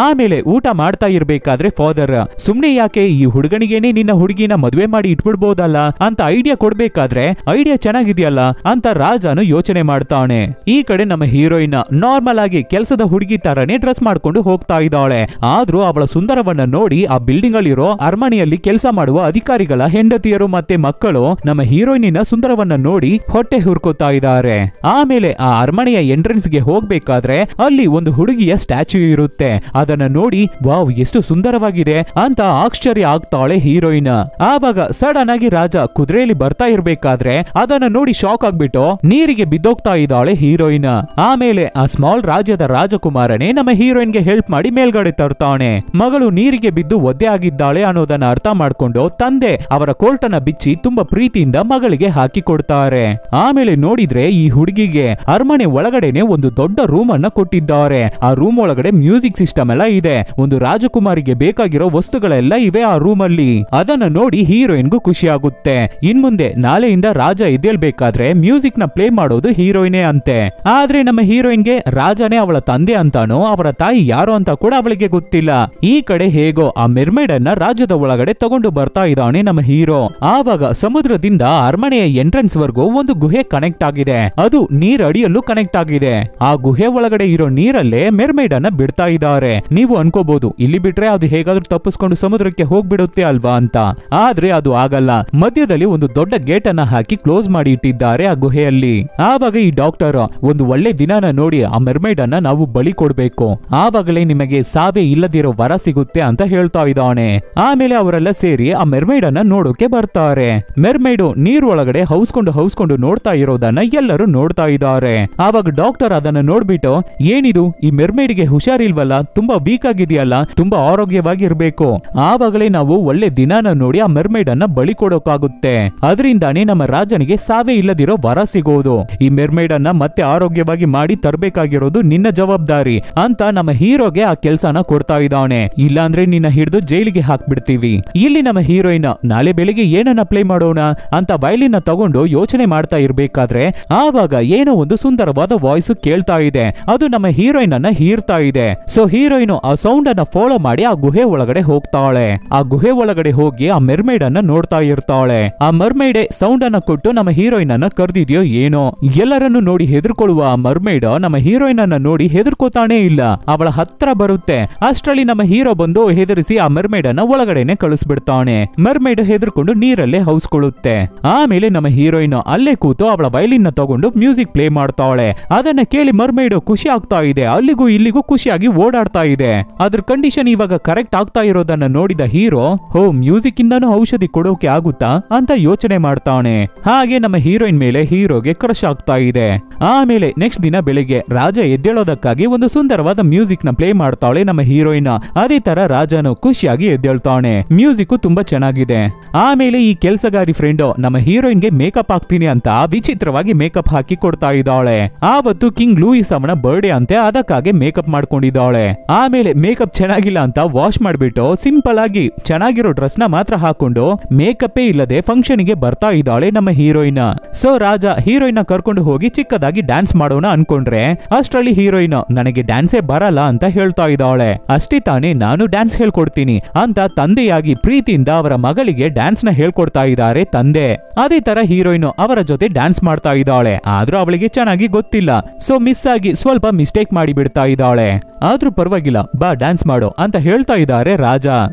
ಆಮೇಲೆ ಊಟ ಮಾಡ್ತಾ ಇರ್ಬೇಕಾದ್ರೆ ಫಾದರ್ ಸುಮ್ನೆ ಯಾಕೆ ಈ ಹುಡುಗನಿಗೇನೆ ನಿನ್ನ ಹುಡುಗಿನ ಮದ್ವೆ ಮಾಡಿ ಇಟ್ಬಿಡ್ಬೋದಲ್ಲ ಅಂತ ಐಡಿಯಾ ಕೊಡ್ಬೇಕಾದ್ರೆ ಐಡಿಯಾ ಚೆನ್ನಾಗಿದೆಯಲ್ಲ ಅಂತ ರಾಜನು ಯೋಚನೆ ಮಾಡ್ತಾನೆ. ಈ ಕಡೆ ನಮ್ಮ ಹೀರೋಯಿನ್ ನಾರ್ಮಲ್ ಆಗಿ ಕೆಲಸದ ಹುಡುಗಿ ತರನೇ ಡ್ರೆಸ್ ಮಾಡ್ಕೊಂಡು ಹೋಗ್ತಾ ಇದ್ದಾಳೆ. ಆದ್ರೂ ಅವಳ ಸುಂದರವನ್ನ ನೋಡಿ ಆ ಬಿಲ್ಡಿಂಗ್ ಅಲ್ಲಿರೋ ಅರಮನೆಯಲ್ಲಿ ಕೆಲಸ ಮಾಡುವ ಅಧಿಕಾರಿಗಳ ಹೆಂಡತಿಯರು ಮತ್ತೆ ಮಕ್ಕಳು ನಮ್ಮ ಹೀರೋಯಿನಿನ ಸುಂದರವನ್ನ ನೋಡಿ ಹೊಟ್ಟೆ ಹುರ್ಕೋತಾ ಇದ್ದಾರೆ. ಆಮೇಲೆ ಆ ಅರಮನೆಯ ಎಂಟ್ರೆನ್ಸ್ ಗೆ ಹೋಗ್ಬೇಕಾದ್ರೆ ಅಲ್ಲಿ ಒಂದು ಹುಡುಗಿಯ ಸ್ಟ್ಯಾಚ್ಯೂ ಇರುತ್ತೆ. ಅದನ್ನ ನೋಡಿ ವಾವ್ ಎಷ್ಟು ಸುಂದರವಾಗಿದೆ ಅಂತ ಆಶ್ಚರ್ಯ ಆಗ್ತಾಳೆ ಹೀರೋಯಿನ್. ಆವಾಗ ಸಡನ್ ಆಗಿ ರಾಜ ಕುದುರೆಯಲ್ಲಿ ಬರ್ತಾ ಇರ್ಬೇಕಾದ್ರೆ ಅದನ್ನ ನೋಡಿ ಶಾಕ್ ಆಗ್ಬಿಟ್ಟು ನೀರಿಗೆ ಬಿದ್ದೋಗ್ತಾ ಇದ್ದಾಳೆ ಹೀರೋಯಿನ್. ಆಮೇಲೆ ಆ ಸ್ಮಾಲ್ ರಾಜ್ಯದ ರಾಜಕುಮಾರನೇ ನಮ್ಮ ಹೀರೋಯಿನ್ ಗೆ ಹೆಲ್ಪ್ ಮಾಡಿ ಮೇಲ್ಗಡೆ ತರ್ತಾನೆ. ಮಗಳು ನೀರಿಗೆ ಬಿದ್ದು ಒದ್ದೆ ಆಗಿದ್ದಾಳೆ ಅನ್ನೋದನ್ನ ಅರ್ಥ ಮಾಡ್ಕೊಂಡು ತಂದೆ ಅವರ ಕೋರ್ಟ್ ಅನ್ನ ಬಿಚ್ಚಿ ತುಂಬಾ ಪ್ರೀತಿಯಿಂದ ಮಗಳಿಗೆ ಹಾಕಿ ಕೊಡ್ತಾರೆ. ಆಮೇಲೆ ನೋಡಿದ್ರೆ ಈ ಹುಡುಗಿಗೆ ಅರಮನೆ ಒಳಗಡೆನೆ ಒಂದು ದೊಡ್ಡ ರೂಮ್ ಅನ್ನ ಕೊಟ್ಟಿದ್ದಾರೆ. ಆ ರೂಮ್ ಒಳಗಡೆ ಮ್ಯೂಸಿಕ್ ಸಿಸ್ಟಮ್ ಎಲ್ಲ ಇದೆ. ಒಂದು ರಾಜಕುಮಾರಿಗೆ ಬೇಕಾಗಿರೋ ವಸ್ತುಗಳೆಲ್ಲ ಇವೆ ಆ ರೂಮ್ ಅಲ್ಲಿ. ಅದನ್ನ ನೋಡಿ ಹೀರೋಯಿನ್ಗೂ ಖುಷಿ ಆಗುತ್ತೆ. ಇನ್ ಮುಂದೆ ನಾಳೆಯಿಂದ ರಾಜ ಎದ್ದೇಳ್ಬೇಕಾದ್ರೆ ಮ್ಯೂಸಿಕ್ ನ ಪ್ಲೇ ಮಾಡೋದು ಹೀರೋಯಿನೇ ಅಂತೆ. ಆದ್ರೆ ನಮ್ಮ ಹೀರೋಯಿನ್ಗೆ ರಾಜನೇ ಅವಳ ತಂದೆ ಅಂತಾನೋ ಅವರ ತಾಯಿ ಯಾರು ಅಂತ ಕೂಡ ಅವಳಿಗೆ ಗೊತ್ತಿಲ್ಲ. ಈ ಕಡೆ ಹೇಗೋ ಆ ಮೆರ್ಮೇಡ್ ಅನ್ನ ರಾಜ್ಯದ ಒಳಗಡೆ ತಗೊಂಡು ಬರ್ತಾ ಇದ್ದಾನೆ ನಮ್ಮ ಹೀರೋ. ಆವಾಗ ಸಮುದ್ರದಿಂದ ಅರಮನೆಯ ಎಂಟ್ರೆನ್ಸ್ ವರ್ಗೂ ಒಂದು ಗುಹೆ ಕನೆಕ್ಟ್ ಆಗಿದೆ. ಅದು ನೀರಡಿಯಲ್ಲೂ ಕನೆಕ್ಟ್ ಆಗಿದೆ. ಆ ಗುಹೆ ಒಳಗಡೆ ಇರೋ ನೀರಲ್ಲೇ ಮೆರ್ಮೇಡ್ ಅನ್ನ ಬಿಡ್ತಾ ಇದ್ದಾರೆ. ನೀವು ಅನ್ಕೋಬಹುದು ಇಲ್ಲಿ ಬಿಟ್ರೆ ಅದು ಹೇಗಾದ್ರೂ ತಪ್ಪಿಸ್ಕೊಂಡು ಸಮುದ್ರಕ್ಕೆ ಹೋಗ್ಬಿಡುತ್ತೆ ಅಲ್ವಾ ಅಂತ. ಆದ್ರೆ ಅದು ಆಗಲ್ಲ. ಮಧ್ಯದಲ್ಲಿ ಒಂದು ದೊಡ್ಡ ಗೇಟ್ ಅನ್ನ ಹಾಕಿ ಕ್ಲೋಸ್ ಮಾಡಿ ಇಟ್ಟಿದ್ದಾರೆ ಆ ಗುಹೆಯಲ್ಲಿ. ಆವಾಗ ಈ ಡಾಕ್ಟರ್ ಒಂದು ಒಳ್ಳೆ ದಿನಾನ ನೋಡಿ ಆ ಮೆರ್ಮೇಡ್ ಅನ್ನ ನಾವು ಬಲಿ ಕೊಡ್ಬೇಕು, ಆವಾಗಲೇ ನಿಮಗೆ ಸಾವೇ ಇಲ್ಲದಿರೋ ವರ ಸಿಗುತ್ತೆ ಅಂತ ಹೇಳ್ತಾ ಇದ್ದಾನೆ. ಆಮೇಲೆ ಅವರೆಲ್ಲ ಸೇರಿ ಆ ಮೆರ್ಮೇಡ್ ಅನ್ನ ನೋಡೋಕೆ ಬರ್ತಾರೆ. ಮೆರ್ಮೇಡು ನೀರ್ ಒಳಗಡೆ ಹೌಸ್ಕೊಂಡು ನೋಡ್ತಾ ಇರೋದನ್ನ ಎಲ್ಲರೂ ನೋಡ್ತಾ ಇದ್ದಾರೆ. ಆವಾಗ ಡಾಕ್ಟರ್ ಅದನ್ನ ನೋಡ್ಬಿಟ್ಟು ಏನಿದು ಈ ಮೆರ್ಮೇಡ್ಗೆ ಹುಷಾರಿಲ್ವಲ್ಲ, ತುಂಬಾ ವೀಕ್ ಆಗಿದೆಯಲ್ಲ, ತುಂಬಾ ಆರೋಗ್ಯವಾಗಿ ಇರ್ಬೇಕು, ಆವಾಗಲೇ ನಾವು ಒಳ್ಳೆ ದಿನಾನ ನೋಡಿ ಆ ಮೆರ್ಮೇಡ್ ಅನ್ನ ಬಲಿ ಕೊಡೋಕಾಗುತ್ತೆ. ಅದರಿಂದಾನೇ ನಮ್ಮ ರಾಜನಿಗೆ ಸಾವೇ ಇಲ್ಲದಿರೋ ವರ ಸಿಗೋದು. ಈ ಮೆರ್ಮೇಡ್ ಅನ್ನ ಮತ್ತೆ ಆರೋಗ್ಯವಾಗಿ ಮಾಡಿ ತರಬೇಕಾಗಿರೋದು ನಿನ್ನ ಜವಾಬ್ದಾರಿ ಅಂತ ನಮ್ಮ ಹೀರೋಗೆ ಆ ಕೆಲ್ಸನ ಕೊಡ್ತಾ ಇದ್ದಾನೆ. ಇಲ್ಲಾಂದ್ರೆ ನಿನ್ನ ಹಿಡಿದು ಜೈಲಿಗೆ ಹಾಕ್ಬಿಡ್ತೀವಿ. ಇಲ್ಲಿ ನಮ್ಮ ಹೀರೋಯಿನ್ ನಾಳೆ ಬೆಳಿಗ್ಗೆ ಏನನ್ನ ಪ್ಲೇ ಮಾಡೋಣ ಅಂತ ವಯಲಿನ್ ತಗೊಂಡು ಯೋಚನೆ ಮಾಡ್ತಾ ಇರ್ಬೇಕಾದ್ರೆ ಆವಾಗ ಏನೋ ಒಂದು ಸುಂದರವಾದ ವಾಯ್ಸ್ ಕೇಳ್ತಾ ಇದೆ. ಅದು ನಮ್ಮ ಹೀರೋಯಿನ್ ಅನ್ನ ಹೀರ್ತಾ ಇದೆ. ಸೊ ಹೀರೋಯಿನ್ ಆ ಸೌಂಡ್ ಅನ್ನ ಫಾಲೋ ಮಾಡಿ ಆ ಗುಹೆ ಒಳಗಡೆ ಹೋಗ್ತಾಳೆ. ಆ ಗುಹೆ ಒಳಗಡೆ ಹೋಗಿ ಆ ಮೆರ್ಮೇಡ್ ಅನ್ನ ನೋಡ್ತಾ ಇರ್ತಾಳೆ. ಆ ಮರ್ಮೇಡ್ ಸೌಂಡ್ ಅನ್ನ ಕೊಟ್ಟು ನಮ್ಮ ಹೀರೋಯಿನ್ ಅನ್ನ ಕರ್ದಿದ್ಯೋ ಏನೋ. ಎಲ್ಲರನ್ನು ನೋಡಿ ಹೆದರ್ಕೊಳ್ಳುವ ಆ ಮರ್ಮೇಡ್ ನಮ್ಮ ಹೀರೋಯಿನ್ ಅನ್ನ ನೋಡಿ ಹೆದರ್ಕೋತಾನೆ ಇಲ್ಲ. ಅವಳ ಹತ್ರ ಬರುತ್ತೆ. ಅಷ್ಟರಲ್ಲಿ ನಮ್ಮ ಹೀರೋ ಬಂದು ಹೆದರಿಸಿ ಆ ಮರ್ಮೇಡ್ ಅನ್ನ ಒಳಗಡೆನೆ ಕಳಿಸ್ಬಿಡ್ತಾನೆ. ಮರ್ಮೇಡ್ ಹೆದರ್ಕೊಂಡು ನೀರಲ್ಲೇ ಹೌಸ್ಕೊಳ್ಳುತ್ತೆ. ಆಮೇಲೆ ನಮ್ಮ ಹೀರೋಯಿನ್ ಅಲ್ಲೇ ಕೂತು ಅವಳ ವಯಲಿನ್ ತಗೊಂಡು ಮ್ಯೂಸಿಕ್ ಪ್ಲೇ ಮಾಡ್ತಾಳೆ. ಅದನ್ನ ಕೇಳಿ ಮರ್ಮೇಡ್ ಖುಷಿ ಆಗ್ತಾ ಇದೆ. ಅಲ್ಲಿಗೂ ಇಲ್ಲಿಗೂ ಖುಷಿಯಾಗಿ ಓಡಾಡ್ತಾ ಇದೆ. ಅದ್ರ ಕಂಡೀಷನ್ ಇವಾಗ ಕರೆಕ್ಟ್ ಆಗ್ತಾ ಇರೋದನ್ನ ನೋಡಿದ ಹೀರೋ ಮ್ಯೂಸಿಕ್ ಇಂದಾನು ಔಷಧಿ ಕೊಡೋಕೆ ಆಗುತ್ತಾ ಅಂತ ಯೋಚನೆ ಮಾಡ್ತಾನೆ. ಹಾಗೆ ನಮ್ಮ ಹೀರೋಯಿನ್ ಮೇಲೆ ಹೀರೋಗೆ ಕ್ರಶ್ ಆಗ್ತಾ ಇದೆ. ಆಮೇಲೆ ನೆಕ್ಸ್ಟ್ ದಿನ ಬೆಳಿಗ್ಗೆ ರಾಜ ಎದ್ದೇಳೋದಕ್ಕಾಗಿ ಒಂದು ಸುಂದರವಾದ ಮ್ಯೂಸಿಕ್ ನ ಪ್ಲೇ ಮಾಡ್ತಾಳೆ ನಮ್ಮ ಹೀರೋಯಿನ್. ಅದೇ ತರ ರಾಜನು ಖುಷಿಯಾಗಿ ಎದ್ದೇಳ್ತಾನೆ. ಮ್ಯೂಸಿಕ್ ತುಂಬಾ ಚೆನ್ನಾಗಿದೆ. ಆಮೇಲೆ ಈ ಕೆಲಸಗಾರಿ ಫ್ರೆಂಡ್ ನಮ್ಮ ಹೀರೋಯಿನ್ಗೆ ಮೇಕಪ್ ಹಾಕ್ತೀನಿ ಅಂತ ವಿಚಿತ್ರವಾಗಿ ಮೇಕಪ್ ಹಾಕಿ ಕೊಡ್ತಾ ಇದ್ದಾಳೆ. ಆವತ್ತು ಕಿಂಗ್ ಲೂಯಿಸ್ ಅವನ ಬರ್ಡೇ ಅಂತೆ, ಅದಕ್ಕಾಗಿ ಮೇಕಪ್ ಮಾಡ್ಕೊಂಡಿದ್ದಾಳೆ. ಆಮೇಲೆ ಮೇಕಪ್ ಚೆನ್ನಾಗಿಲ್ಲ ಅಂತ ವಾಶ್ ಮಾಡ್ಬಿಟ್ಟು ಸಿಂಪಲ್ ಆಗಿ ಚೆನ್ನಾಗಿರೋ ಡ್ರೆಸ್ ನ ಮಾತ್ರ ಹಾಕೊಂಡು ಮೇಕಪ್ ಇಲ್ಲದೆ ಫಂಕ್ಷನ್ ಗೆ ಬರ್ತಾ ಇದ್ದಾಳೆ ನಮ್ಮ ಹೀರೋಯಿನ್. ಹೀರೋಯಿನ್. ಸೊ ರಾಜ ಹೀರೋಯಿನ್ ಕರ್ಕೊಂಡು ಹೋಗಿ ಚಿಕ್ಕದಾಗಿ ಡ್ಯಾನ್ಸ್ ಮಾಡೋಣ ಅನ್ಕೊಂಡ್ರೆ ಅಷ್ಟರಲ್ಲಿ ಹೀರೋಯಿನ್ ನನಗೆ ಡ್ಯಾನ್ಸೇ ಬರಲ್ಲ ಅಂತ ಹೇಳ್ತಾ ಇದ್ದಾಳೆ. ಅಷ್ಟೇ ತಾನೇ, ನಾನು ಡ್ಯಾನ್ಸ್ ಹೇಳ್ಕೊಡ್ತೀನಿ ಅಂತ ತಂದೆಯಾಗಿ ಪ್ರೀತಿಯಿಂದ ಅವರ ಮಗಳಿಗೆ ಡ್ಯಾನ್ಸ್ ನ ಹೇಳ್ಕೊಡ್ತಾ ಇದ್ದಾರೆ ತಂದೆ. ಅದೇ ತರ ಹೀರೋಯಿನ್ ಅವರ ಜೊತೆ ಡ್ಯಾನ್ಸ್ ಮಾಡ್ತಾ ಇದ್ದಾಳೆ. ಆದ್ರೂ ಅವಳಿಗೆ ಚೆನ್ನಾಗಿ ಗೊತ್ತಿಲ್ಲ. ಸೊ ಮಿಸ್ ಆಗಿ ಸ್ವಲ್ಪ ಮಿಸ್ಟೇಕ್ ಮಾಡಿ ಬಿಡ್ತಾ ಇದ್ದಾಳೆ. ಆದ್ರೂ ಪರವಾಗಿಲ್ಲ, ಬಾ ಡ್ಯಾನ್ಸ್ ಮಾಡು ಅಂತ ಹೇಳ್ತಾ ಇದ್ದಾರೆ ರಾಜ.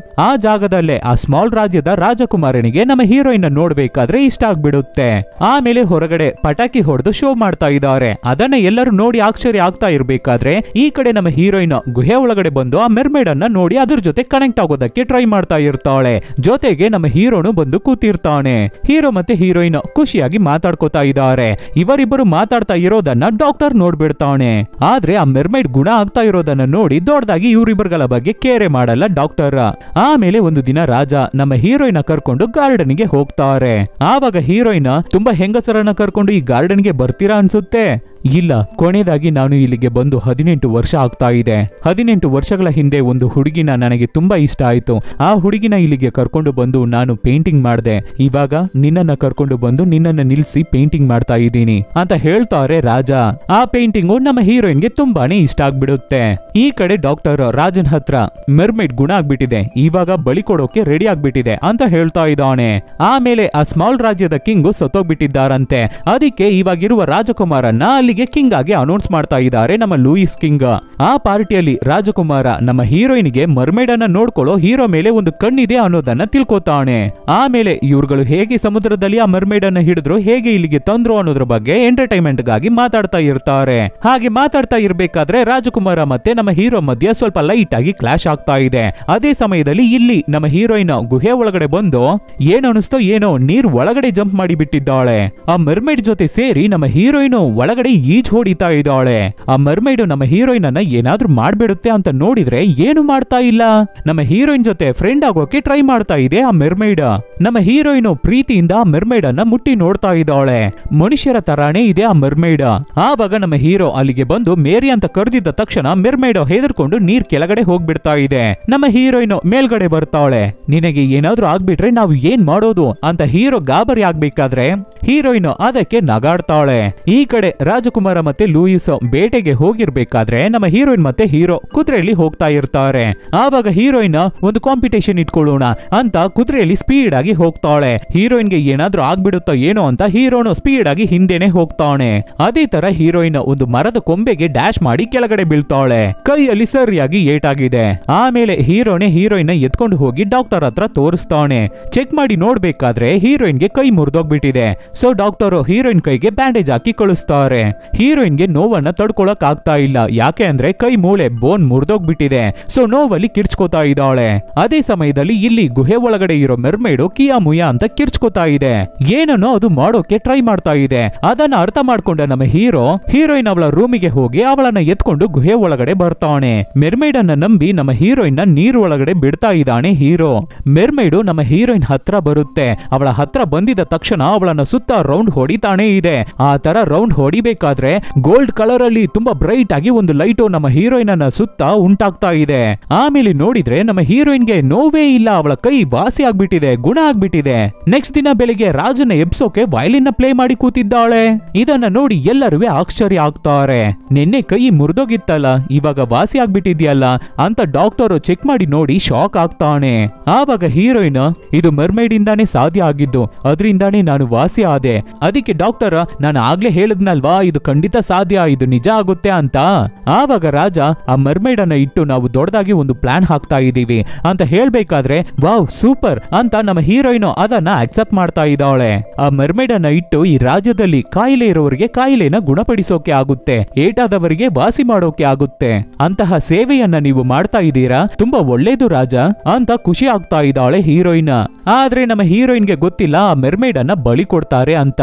ಆ ಜಾಗದಲ್ಲೇ ಆ ಸ್ಮಾಲ್ ರಾಜ್ಯದ ರಾಜಕುಮಾರನಿಗೆ ನಮ್ಮ ಹೀರೋಯಿನ್ ನೋಡ್ಬೇಕಾದ್ರೆ ಇಷ್ಟ ಆಗ್ಬಿಡುತ್ತೆ. ಆಮೇಲೆ ಹೊರಗಡೆ ಪಟಾಕಿ ಹೊಡೆದು ಶೋ ಮಾಡ್ತಾ ಇದ್ದಾರೆ. ಅದನ್ನ ಎಲ್ಲರೂ ನೋಡಿ ಆಶ್ಚರ್ಯ ಆಗ್ತಾ ಇರ್ಬೇಕಾದ್ರೆ ಈ ಕಡೆ ನಮ್ಮ ಹೀರೋಯಿನ್ ಗುಹೆ ಒಳಗಡೆ ಬಂದು ಆ ಮೆರ್ಮೇಡ್ ಅನ್ನ ನೋಡಿ ಅದ್ರ ಜೊತೆ ಕನೆಕ್ಟ್ ಆಗೋದಕ್ಕೆ ಟ್ರೈ ಮಾಡ್ತಾ ಇರ್ತಾಳೆ. ಜೊತೆಗೆ ನಮ್ಮ ಹೀರೋನು ಬಂದು ಕೂತಿರ್ತಾನೆ. ಹೀರೋ ಮತ್ತೆ ಹೀರೋಯಿನ್ ಖುಷಿಯಾಗಿ ಮಾತಾಡ್ಕೋತಾ ಇದ್ದಾರೆ. ಇವರಿಬ್ಬರು ಮಾತಾಡ್ತಾ ಇರೋದನ್ನ ಡಾಕ್ಟರ್ ನೋಡ್ಬಿಡ್ತಾನೆ. ಆದ್ರೆ ಆ ಮೆರ್ಮೈಡ್ ಗುಣ ಆಗ್ತಾ ಇರೋದನ್ನ ನೋಡಿ ದೊಡ್ಡದಾಗಿ ಇವರಿಬ್ಬರುಗಳ ಬಗ್ಗೆ ಕೇರೆ ಮಾಡಲ್ಲ ಡಾಕ್ಟರ್. ಆಮೇಲೆ ಒಂದು ದಿನ ರಾಜ ನಮ್ಮ ಹೀರೋಯಿನ್ ಕರ್ಕೊಂಡು ಗಾರ್ಡನ್ ಗೆ ಹೋಗ್ತಾರೆ. ಆವಾಗ ಹೀರೋಯಿನ್ ತುಂಬಾ ಹೆಂಗಸರನ್ನ ಕರ್ಕೊಂಡು ಈ ಗಾರ್ಡನ್ ಗೆ ಬರ್ತೀರಾ ಅನ್ಸುತ್ತೆ. ಇಲ್ಲ, ಕೊನೆಯದಾಗಿ ನಾನು ಇಲ್ಲಿಗೆ ಬಂದು 18 ವರ್ಷ ಆಗ್ತಾ ಇದೆ. 18 ವರ್ಷಗಳ ಹಿಂದೆ ಒಂದು ಹುಡುಗಿನ ನನಗೆ ತುಂಬಾ ಇಷ್ಟ ಆಯ್ತು. ಆ ಹುಡುಗಿನ ಇಲ್ಲಿಗೆ ಕರ್ಕೊಂಡು ಬಂದು ನಾನು ಪೇಂಟಿಂಗ್ ಮಾಡಿದೆ. ಇವಾಗ ನಿನ್ನನ್ನ ಕರ್ಕೊಂಡು ಬಂದು ನಿನ್ನನ್ನ ನಿಲ್ಸಿ ಪೇಂಟಿಂಗ್ ಮಾಡ್ತಾ ಇದ್ದೀನಿ ಅಂತ ಹೇಳ್ತಾರೆ ರಾಜ. ಆ ಪೇಂಟಿಂಗು ನಮ್ಮ ಹೀರೋಯಿನ್ಗೆ ತುಂಬಾನೇ ಇಷ್ಟ ಆಗ್ಬಿಡುತ್ತೆ. ಈ ಕಡೆ ಡಾಕ್ಟರ್ ರಾಜನ್ ಹತ್ರ ಮೆರ್ಮೇಡ್ ಗುಣ ಆಗ್ಬಿಟ್ಟಿದೆ, ಇವಾಗ ಬಲಿ ಕೊಡೋಕೆ ರೆಡಿ ಆಗ್ಬಿಟ್ಟಿದೆ ಅಂತ ಹೇಳ್ತಾ ಇದ್ದಾನೆ. ಆಮೇಲೆ ಆ ಸ್ಮಾಲ್ ರಾಜ್ಯದ ಕಿಂಗು ಸತ್ತೋಗ್ಬಿಟ್ಟಿದ್ದಾರಂತೆ. ಅದಕ್ಕೆ ಇವಾಗಿರುವ ರಾಜಕುಮಾರನ್ನ ಅಲ್ಲಿ ಕಿಂಗ್ ಆಗಿ ಅನೌನ್ಸ್ ಮಾಡ್ತಾ ಇದ್ದಾರೆ ನಮ್ಮ ಲೂಯಿಸ್ ಕಿಂಗ್. ಆ ಪಾರ್ಟಿಯಲ್ಲಿ ರಾಜಕುಮಾರ ನಮ್ಮ ಹೀರೋಯಿನ್ಗೆ ಮರ್ಮೇಡ್ ಅನ್ನ ನೋಡ್ಕೊಳ್ಳೋ ಹೀರೋ ಮೇಲೆ ಒಂದು ಕಣ್ಣಿದೆ ಅನ್ನೋದನ್ನ ತಿಳ್ಕೊತಾನೆ. ಆಮೇಲೆ ಇವ್ರುಗಳು ಹೇಗೆ ಸಮುದ್ರದಲ್ಲಿ ಆ ಮರ್ಮೇಡ್ ಅನ್ನ ಹಿಡಿದ್ರು, ಹೇಗೆ ಇಲ್ಲಿಗೆ ತಂದ್ರು ಅನ್ನೋದ್ರ ಬಗ್ಗೆ ಎಂಟರ್ಟೈನ್ಮೆಂಟ್ ಗಾಗಿ ಮಾತಾಡ್ತಾ ಇರ್ತಾರೆ. ಹಾಗೆ ಮಾತಾಡ್ತಾ ಇರ್ಬೇಕಾದ್ರೆ ರಾಜಕುಮಾರ ಮತ್ತೆ ನಮ್ಮ ಹೀರೋ ಮಧ್ಯೆ ಸ್ವಲ್ಪ ಲೈಟ್ ಆಗಿ ಕ್ಲಾಶ್ ಆಗ್ತಾ ಇದೆ. ಅದೇ ಸಮಯದಲ್ಲಿ ಇಲ್ಲಿ ನಮ್ಮ ಹೀರೋಯಿನ್ ಗುಹೆ ಒಳಗಡೆ ಬಂದು ಏನನಿಸ್ತೋ ಏನೋ ನೀರ್ ಒಳಗಡೆ ಜಂಪ್ ಮಾಡಿ ಬಿಟ್ಟಿದ್ದಾಳೆ. ಆ ಮರ್ಮೇಡ್ ಜೊತೆ ಸೇರಿ ನಮ್ಮ ಹೀರೋಯಿನ್ ಒಳಗಡೆ ಈಜ್ ಹೊಡಿತಾ ಇದ್ದಾಳೆ. ಆ ಮರ್ಮೇಡ್ ನಮ್ಮ ಹೀರೋಯಿನ್ ಅನ್ನ ಏನಾದ್ರೂ ಮಾಡ್ಬಿಡುತ್ತೆ ಅಂತ ನೋಡಿದ್ರೆ ಏನು ಮಾಡ್ತಾ ಇಲ್ಲ. ನಮ್ಮ ಹೀರೋಯಿನ್ ಜೊತೆ ಫ್ರೆಂಡ್ ಆಗೋಕೆ ಟ್ರೈ ಮಾಡ್ತಾ ಇದೆ ಆ ಮೆರ್ಮೇಡ್. ನಮ್ಮ ಹೀರೋಯಿನ್ ಪ್ರೀತಿಯಿಂದ ಆ ಮೆರ್ಮೇಡ್ ಅನ್ನ ಮುಟ್ಟಿ ನೋಡ್ತಾ ಇದ್ದಾಳೆ. ಮನುಷ್ಯರ ತರಾನೇ ಇದೆ ಆ ಮೆರ್ಮೇಡ್. ಆವಾಗ ನಮ್ಮ ಹೀರೋ ಅಲ್ಲಿಗೆ ಬಂದು ಮೇರಿ ಅಂತ ಕರೆದಿದ್ದ ತಕ್ಷಣ ಮೆರ್ಮೇಡ್ ಹೆದರ್ಕೊಂಡು ನೀರ್ ಕೆಳಗಡೆ ಹೋಗ್ಬಿಡ್ತಾ ಇದೆ. ನಮ್ಮ ಹೀರೋಯಿನ್ ಮೇಲ್ಗಡೆ ಬರ್ತಾಳೆ. ನಿನಗೆ ಏನಾದ್ರೂ ಆಗ್ಬಿಟ್ರೆ ನಾವು ಏನ್ ಮಾಡೋದು ಅಂತ ಹೀರೋ ಗಾಬರಿ ಆಗ್ಬೇಕಾದ್ರೆ ಹೀರೋಯಿನ್ ಅದಕ್ಕೆ ನಗಾಡ್ತಾಳೆ. ಈ ಕಡೆ ರಾಜಕುಮಾರ ಮತ್ತೆ ಲೂಯಿಸ್ ಬೇಟೆಗೆ ಹೋಗಿರ್ಬೇಕಾದ್ರೆ ನಮ್ಮ ಹೀರೋಯಿನ್ ಮತ್ತೆ ಹೀರೋ ಕುದುರೆಯಲ್ಲಿ ಹೋಗ್ತಾ ಇರ್ತಾರೆ. ಆವಾಗ ಹೀರೋಯಿನ್ ಒಂದು ಕಾಂಪಿಟೇಷನ್ ಇಟ್ಕೊಳ್ಳೋಣ ಅಂತ ಕುದುರೆಯಲ್ಲಿ ಸ್ಪೀಡ್ ಆಗಿ ಹೋಗ್ತಾಳೆ. ಹೀರೋಯಿನ್ಗೆ ಏನಾದ್ರೂ ಆಗ್ಬಿಡುತ್ತೋ ಏನೋ ಅಂತ ಹೀರೋನು ಸ್ಪೀಡ್ ಆಗಿ ಹಿಂದೆನೆ ಹೋಗ್ತಾನೆ. ಅದೇ ತರ ಹೀರೋಯಿನ್ ಒಂದು ಮರದ ಕೊಂಬೆಗೆ ಡ್ಯಾಶ್ ಮಾಡಿ ಕೆಳಗಡೆ ಬೀಳ್ತಾಳೆ. ಕೈಯಲ್ಲಿ ಸರಿಯಾಗಿ ಏಟಾಗಿದೆ. ಆಮೇಲೆ ಹೀರೋನೇ ಹೀರೋಯಿನ್ ಎತ್ಕೊಂಡು ಹೋಗಿ ಡಾಕ್ಟರ್ ಹತ್ರ ತೋರಿಸ್ತಾನೆ. ಚೆಕ್ ಮಾಡಿ ನೋಡ್ಬೇಕಾದ್ರೆ ಹೀರೋಯಿನ್ಗೆ ಕೈ ಮುರಿದೋಗ್ಬಿಟ್ಟಿದೆ. ಸೊ ಡಾಕ್ಟರ್ ಹೀರೋಯಿನ್ ಕೈಗೆ ಬ್ಯಾಂಡೇಜ್ ಹಾಕಿ ಕಳಿಸ್ತಾರೆ. ಹೀರೋಯಿನ್ಗೆ ನೋವನ್ನ ತಡ್ಕೊಳಕ್ ಆಗ್ತಾ ಇಲ್ಲ. ಯಾಕೆ ಅಂದ್ರೆ ಕೈ ಮೂಳೆ ಬೋನ್ ಮುರಿದೋಗ್ಬಿಟ್ಟಿದೆ. ಸೊ ನೋವಲ್ಲಿ ಕಿರ್ಚ್ಕೋತಾ ಇದ್ದಾಳೆ. ಅದೇ ಸಮಯದಲ್ಲಿ ಇಲ್ಲಿ ಗುಹೆ ಒಳಗಡೆ ಇರೋ ಮೆರ್ಮೇಡು ಕಿಯಾ ಮುಯಾ ಅಂತ ಕಿರ್ಚ್ಕೋತಾ ಇದೆ. ಏನನ್ನೋ ಅದು ಮಾಡೋಕೆ ಟ್ರೈ ಮಾಡ್ತಾ ಇದೆ. ಅದನ್ನ ಅರ್ಥ ಮಾಡ್ಕೊಂಡ ನಮ್ಮ ಹೀರೋ ಹೀರೋಯಿನ್ ಅವಳ ರೂಮಿಗೆ ಹೋಗಿ ಅವಳನ್ನ ಎತ್ಕೊಂಡು ಗುಹೆ ಒಳಗಡೆ ಬರ್ತಾನೆ. ಮೆರ್ಮೇಡ್ ಅನ್ನ ನಂಬಿ ನಮ್ಮ ಹೀರೋಯಿನ್ ನೀರು ಒಳಗಡೆ ಬಿಡ್ತಾ ಇದ್ದಾನೆ ಹೀರೋ. ಮೆರ್ಮೇಡು ನಮ್ಮ ಹೀರೋಯಿನ್ ಹತ್ರ ಬರುತ್ತೆ. ಅವಳ ಹತ್ರ ಬಂದಿದ ತಕ್ಷಣ ಅವಳನ್ನ ಸುತ್ತ ರೌಂಡ್ ಹೊಡಿತಾನೆ ಇದೆ. ಆ ತರ ರೌಂಡ್ ಹೊಡಿಬೇಕಾದ್ರೆ ಗೋಲ್ಡ್ ಕಲರ್ ಅಲ್ಲಿ ತುಂಬಾ ಬ್ರೈಟ್ ಆಗಿ ಒಂದು ಲೈಟು ನಮ್ಮ ಹೀರೋಯಿನ್ ಅನ್ನ ಸುತ್ತ ಉಂಟಾಗ್ತಾ ಇದೆ. ಆಮೇಲೆ ನೋಡಿದ್ರೆ ನಮ್ಮ ಹೀರೋಯಿನ್ಗೆ ನೋವೇ ಇಲ್ಲ. ಅವಳ ಕೈ ವಾಸಿ ಆಗ್ಬಿಟ್ಟಿದೆ, ಗುಣ ಆಗ್ಬಿಟ್ಟಿದೆ. ನೆಕ್ಸ್ಟ್ ದಿನ ಬೆಳಿಗ್ಗೆ ರಾಜನ ಎಬ್ಸೋಕೆ ವಯಲಿನ್ ಪ್ಲೇ ಮಾಡಿ ಕೂತಿದ್ದಾಳೆ. ಇದನ್ನ ನೋಡಿ ಎಲ್ಲರೂ ಆಶ್ಚರ್ಯ ಆಗ್ತಾರೆ. ನಿನ್ನೆ ಕೈ ಮುರಿದೋಗಿತ್ತಲ್ಲ, ಇವಾಗ ವಾಸಿ ಆಗ್ಬಿಟ್ಟಿದ್ಯಲ್ಲ ಅಂತ ಡಾಕ್ಟರ್ ಚೆಕ್ ಮಾಡಿ ನೋಡಿ ಶಾಕ್ ಆಗ್ತಾನೆ. ಆವಾಗ ಹೀರೋಯಿನ್ ಇದು ಮರ್ಮೇಡ್ ಇಂದಾನೇ ಸಾಧ್ಯ ಆಗಿದ್ದು, ಅದರಿಂದಾನೇ ನಾನು ವಾಸಿ ಆದೆ. ಅದಕ್ಕೆ ಡಾಕ್ಟರ್ ನಾನು ಆಗ್ಲೇ ಹೇಳಿದ್ನಲ್ವಾ ಇದು ಖಂಡಿತ ಸಾಧ್ಯ, ಇದು ನಿಜ ಆಗುತ್ತೆ ಅಂತ. ಆವಾಗ ರಾಜ ಆ ಮರ್ಮೇಡ್ ಅನ್ನ ಇಟ್ಟು ನಾವು ದೊಡ್ಡದಾಗಿ ಒಂದು ಪ್ಲಾನ್ ಹಾಕ್ತಾ ಇದೀವಿ ಅಂತ ಹೇಳ್ಬೇಕಾದ್ರೆ ವಾವ್ ಸೂಪರ್ ಅಂತ ನಮ್ಮ ಹೀರೋಯಿನ್ ಅದನ್ನ ಅಕ್ಸೆಪ್ಟ್ ಮಾಡ್ತಾ ಇದ್ದಾಳೆ. ಆ ಮರ್ಮೇಡ್ ಅನ್ನ ಇಟ್ಟು ಈ ರಾಜ್ಯದಲ್ಲಿ ಕಾಯಿಲೆ ಇರೋರಿಗೆ ಕಾಯಿಲೆನ ಗುಣಪಡಿಸೋಕೆ ಆಗುತ್ತೆ, ಏಟಾದವರಿಗೆ ವಾಸಿ ಮಾಡೋಕೆ ಆಗುತ್ತೆ. ಅಂತಹ ಸೇವೆಯನ್ನ ನೀವು ಮಾಡ್ತಾ ಇದ್ದೀರಾ, ತುಂಬಾ ಒಳ್ಳೇದು ರಾಜ ಅಂತ ಖುಷಿ ಆಗ್ತಾ ಇದ್ದಾಳೆ ಹೀರೋಯಿನ್. ಆದ್ರೆ ನಮ್ಮ ಹೀರೋಯಿನ್ಗೆ ಗೊತ್ತಿಲ್ಲ ಆ ಮೆರ್ಮೇಡ್ ಅನ್ನ ಬಲಿ ಕೊಡ್ತಾರೆ ಅಂತ.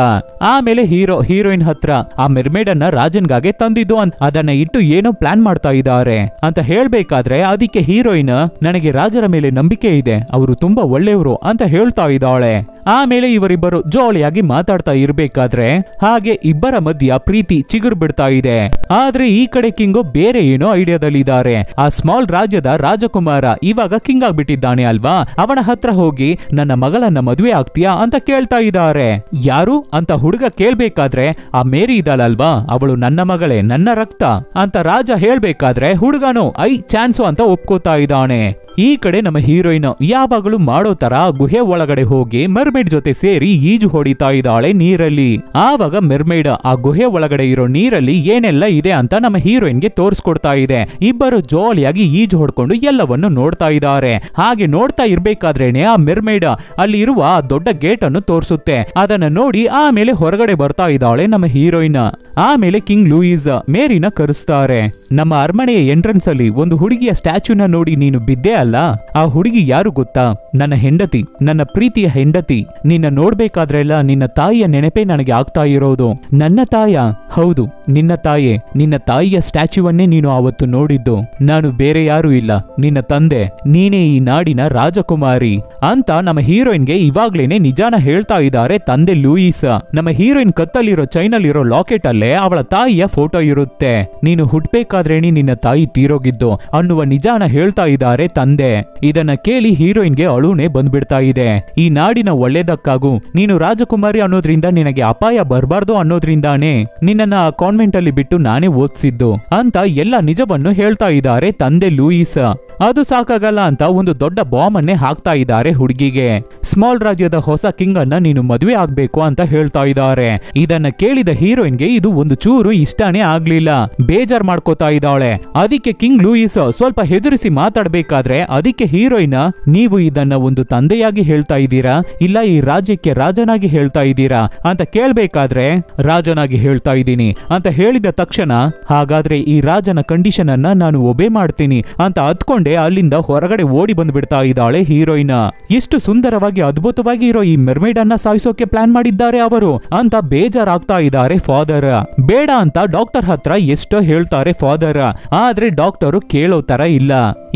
ಆಮೇಲೆ ಹೀರೋ ಹೀರೋಯಿನ್ ಹತ್ರ ಆ ಮೆರ್ಮೇಡ್ ಅನ್ನ ರಾಜನ್ಗಾಗೆ ತಂದಿದ್ದು ಅದನ್ನ ಇಟ್ಟು ಏನೋ ಪ್ಲಾನ್ ಮಾಡ್ತಾ ಇದ್ದಾರೆ ಅಂತ ಹೇಳ್ಬೇಕಾದ್ರೆ ಅದಕ್ಕೆ ಹೀರೋಯಿನ್ ನನಗೆ ರಾಜರ ಮೇಲೆ ನಂಬಿಕೆ ಇದೆ, ಅವರು ತುಂಬಾ ಒಳ್ಳೆಯವರು ಅಂತ ಹೇಳ್ತಾ ಇದ್ದಾಳೆ. ಆಮೇಲೆ ಇವರಿಬ್ಬರು ಜಾಲಿಯಾಗಿ ಮಾತಾಡ್ತಾ ಇರ್ಬೇಕಾದ್ರೆ ಹಾಗೆ ಇಬ್ಬರ ಮಧ್ಯ ಪ್ರೀತಿ ಚಿಗುರು ಬಿಡ್ತಾ ಇದೆ. ಆದ್ರೆ ಈ ಕಡೆ ಕಿಂಗು ಬೇರೆ ಏನೋ ಐಡಿಯಾದಲ್ಲಿದ್ದಾರೆ. ಆ ಸ್ಮಾಲ್ ರಾಜ್ಯದ ರಾಜಕುಮಾರ ಇವಾಗ ಕಿಂಗ್ ಆಗ್ಬಿಟ್ಟಿದ್ದಾನೆ ಅಲ್ವಾ, ಅವನ ಹತ್ರ ಹೋಗಿ ನನ್ನ ಮಗಳನ್ನ ಮದುವೆ ಆಗ್ತೀಯಾ ಅಂತ ಕೇಳ್ತಾ ಇದ್ದಾರೆ. ಯಾರು ಅಂತ ಹುಡುಗ ಕೇಳ್ಬೇಕಾದ್ರೆ ಆ ಮೇರಿ ಇದ್ದಾಳಲ್ವಾ, ಅವಳು ನನ್ನ ಮಗಳೇ, ನನ್ನ ರಕ್ತ ಅಂತ ರಾಜ ಹೇಳ್ಬೇಕಾದ್ರೆ ಹುಡುಗನು ಚಾನ್ಸು ಅಂತ ಒಪ್ಕೋತಾ ಇದ್ದಾನೆ. ಈ ಕಡೆ ನಮ್ಮ ಹೀರೋಯಿನ್ ಯಾವಾಗಲೂ ಮಾಡೋ ತರ ಗುಹೆ ಒಳಗಡೆ ಹೋಗಿ ಮೆರ್ಮೇಡ್ ಜೊತೆ ಸೇರಿ ಈಜು ಹೊಡಿತಾ ಇದ್ದಾಳೆ ನೀರಲ್ಲಿ. ಆವಾಗ ಮೆರ್ಮೇಡ್ ಆ ಗುಹೆ ಒಳಗಡೆ ಇರೋ ನೀರಲ್ಲಿ ಏನೆಲ್ಲ ಇದೆ ಅಂತ ನಮ್ಮ ಹೀರೋಯಿನ್ಗೆ ತೋರಿಸ್ಕೊಡ್ತಾ ಇದೆ. ಇಬ್ಬರು ಜಾಲಿಯಾಗಿ ಈಜು ಹೊಡ್ಕೊಂಡು ಎಲ್ಲವನ್ನು ನೋಡ್ತಾ ಇದ್ದಾರೆ. ಹಾಗೆ ನೋಡ್ತಾ ಇರ್ಬೇಕಾದ್ರೇನೆ ಆ ಮೆರ್ಮೇಡ್ ಅಲ್ಲಿ ಇರುವ ಆ ದೊಡ್ಡ ಗೇಟ್ ಅನ್ನು ತೋರಿಸುತ್ತೆ. ಅದನ್ನ ನೋಡಿ ಆಮೇಲೆ ಹೊರಗಡೆ ಬರ್ತಾ ಇದ್ದಾಳೆ ನಮ್ಮ ಹೀರೋಯಿನ್. ಆಮೇಲೆ ಕಿಂಗ್ ಲೂಯಿಸ್ ಮೇರಿನ ಕರೆಸ್ತಾರೆ. ನಮ್ಮ ಅರಮನೆಯ ಎಂಟ್ರೆನ್ಸ್ ಅಲ್ಲಿ ಒಂದು ಹುಡುಗಿಯ ಸ್ಟ್ಯಾಚ್ಯೂನ ನೋಡಿ ನೀನು ಬಿದ್ದೆ ಅಲ್ಲ, ಆ ಹುಡುಗಿ ಯಾರು ಗೊತ್ತಾ? ನನ್ನ ಹೆಂಡತಿ, ನನ್ನ ಪ್ರೀತಿಯ ಹೆಂಡತಿ. ನಿನ್ನ ನೋಡ್ಬೇಕಾದ್ರೆಲ್ಲ ನಿನ್ನ ತಾಯಿಯ ನೆನಪೇ ನನಗೆ ಆಗ್ತಾ ಇರೋದು. ನನ್ನ ತಾಯ? ಹೌದು, ನಿನ್ನ ತಾಯೇ. ನಿನ್ನ ತಾಯಿಯ ಸ್ಟ್ಯಾಚ್ಯೂವನ್ನೇ ನೀನು ಆವತ್ತು ನೋಡಿದ್ದು. ನಾನು ಬೇರೆ ಯಾರು ಇಲ್ಲ, ನಿನ್ನ ತಂದೆ. ನೀನೇ ಈ ನಾಡಿನ ರಾಜಕುಮಾರಿ ಅಂತ ನಮ್ಮ ಹೀರೋಯಿನ್ಗೆ ಇವಾಗ್ಲೇನೆ ನಿಜಾನ ಹೇಳ್ತಾ ಇದ್ದಾರೆ ತಂದೆ ಲೂಯಿಸ್. ನಮ್ಮ ಹೀರೋಯಿನ್ ಕತ್ತಲ್ಲಿರೋ ಚೈನಲ್ಲಿರೋ ಲಾಕೆಟ್ ಅಲ್ಲೇ ಅವಳ ತಾಯಿಯ ಫೋಟೋ ಇರುತ್ತೆ. ನೀನು ಹುಟ್ಬೇಕಾದ್ರೇನೆ ನಿನ್ನ ತಾಯಿ ತೀರೋಗಿದ್ದು ಅನ್ನುವ ನಿಜಾನ ಹೇಳ್ತಾ ಇದ್ದಾರೆ ತಂದೆ. ಇದನ್ನ ಕೇಳಿ ಹೀರೋಯಿನ್ಗೆ ಅಳುನೆ ಬಂದ್ಬಿಡ್ತಾ ಇದೆ. ಈ ನಾಡಿನ ಒಳ್ಳೇದಕ್ಕಾಗೂ ನೀನು ರಾಜಕುಮಾರಿ ಅನ್ನೋದ್ರಿಂದ ನಿನಗೆ ಅಪಾಯ ಬರಬಾರ್ದು ಅನ್ನೋದ್ರಿಂದಾನೇ ನಿನ್ನನ್ನ ಆ ಕಾನ್ವೆಂಟ್ ಅಲ್ಲಿ ಬಿಟ್ಟು ನಾನೇ ಓದಿಸಿದ್ದು ಅಂತ ಎಲ್ಲ ನಿಜವನ್ನು ಹೇಳ್ತಾ ಇದ್ದಾರೆ ತಂದೆ ಲೂಯಿಸ್. ಅದು ಸಾಕಾಗಲ್ಲ ಅಂತ ಒಂದು ದೊಡ್ಡ ಬಾಂಬ್ ಅನ್ನೇ ಹಾಕ್ತಾ ಇದ್ದಾರೆ ಹುಡುಗಿಗೆ. ಸ್ಮಾಲ್ ರಾಜ್ಯದ ಹೊಸ ಕಿಂಗ್ ಅನ್ನ ನೀನು ಮದುವೆ ಆಗ್ಬೇಕು ಅಂತ ಹೇಳ್ತಾ ಇದ್ದಾರೆ. ಇದನ್ನ ಕೇಳಿದ ಹೀರೋಯಿನ್ಗೆ ಇದು ಒಂದು ಚೂರು ಇಷ್ಟಾನೇ ಆಗ್ಲಿಲ್ಲ. ಬೇಜಾರ್ ಮಾಡ್ಕೋತಾ ಇದ್ದಾಳೆ. ಅದಕ್ಕೆ ಕಿಂಗ್ ಲೂಯಿಸ್ ಸ್ವಲ್ಪ ಹೆದರಿಸಿ ಮಾತಾಡ್ಬೇಕಾದ್ರೆ ಅದಕ್ಕೆ ಹೀರೋಯಿನ್, ನೀವು ಇದನ್ನ ಒಂದು ತಂದೆಯಾಗಿ ಹೇಳ್ತಾ ಇದ್ದೀರಾ ಇಲ್ಲ ಈ ರಾಜ್ಯಕ್ಕೆ ರಾಜನಾಗಿ ಹೇಳ್ತಾ ಇದ್ದೀರಾ ಅಂತ ಕೇಳ್ಬೇಕಾದ್ರೆ ರಾಜನಾಗಿ ಹೇಳ್ತಾ ಇದ್ದೀನಿ ಅಂತ ಹೇಳಿದ ತಕ್ಷಣ ಹಾಗಾದ್ರೆ ಈ ರಾಜನ ಕಂಡೀಷನ್ ಅನ್ನ ನಾನು ಒಬೆ ಮಾಡ್ತೀನಿ ಅಂತ ಅದ್ಕೊಂಡೆ ಅಲ್ಲಿಂದ ಹೊರಗಡೆ ಓಡಿ ಬಂದ್ಬಿಡ್ತಾ ಇದ್ದಾಳೆ ಹೀರೋಯಿನ್. ಎಷ್ಟು ಸುಂದರವಾಗಿ ಅದ್ಭುತವಾಗಿ ಇರೋ ಈ ಮೆರ್ಮೇಡ್ ಅನ್ನ ಸಾಯಿಸೋಕೆ ಪ್ಲಾನ್ ಮಾಡಿದ್ದಾರೆ ಅವರು ಅಂತ ಬೇಜಾರಾಗ್ತಾ ಇದ್ದಾರೆ ಫಾದರ್. ಬೇಡ ಅಂತ ಡಾಕ್ಟರ್ ಹತ್ರ ಎಷ್ಟೋ ಹೇಳ್ತಾರೆ ಫಾದರ್, ಆದ್ರೆ ಡಾಕ್ಟರ್ ಕೇಳೋ ತರ ಇಲ್ಲ.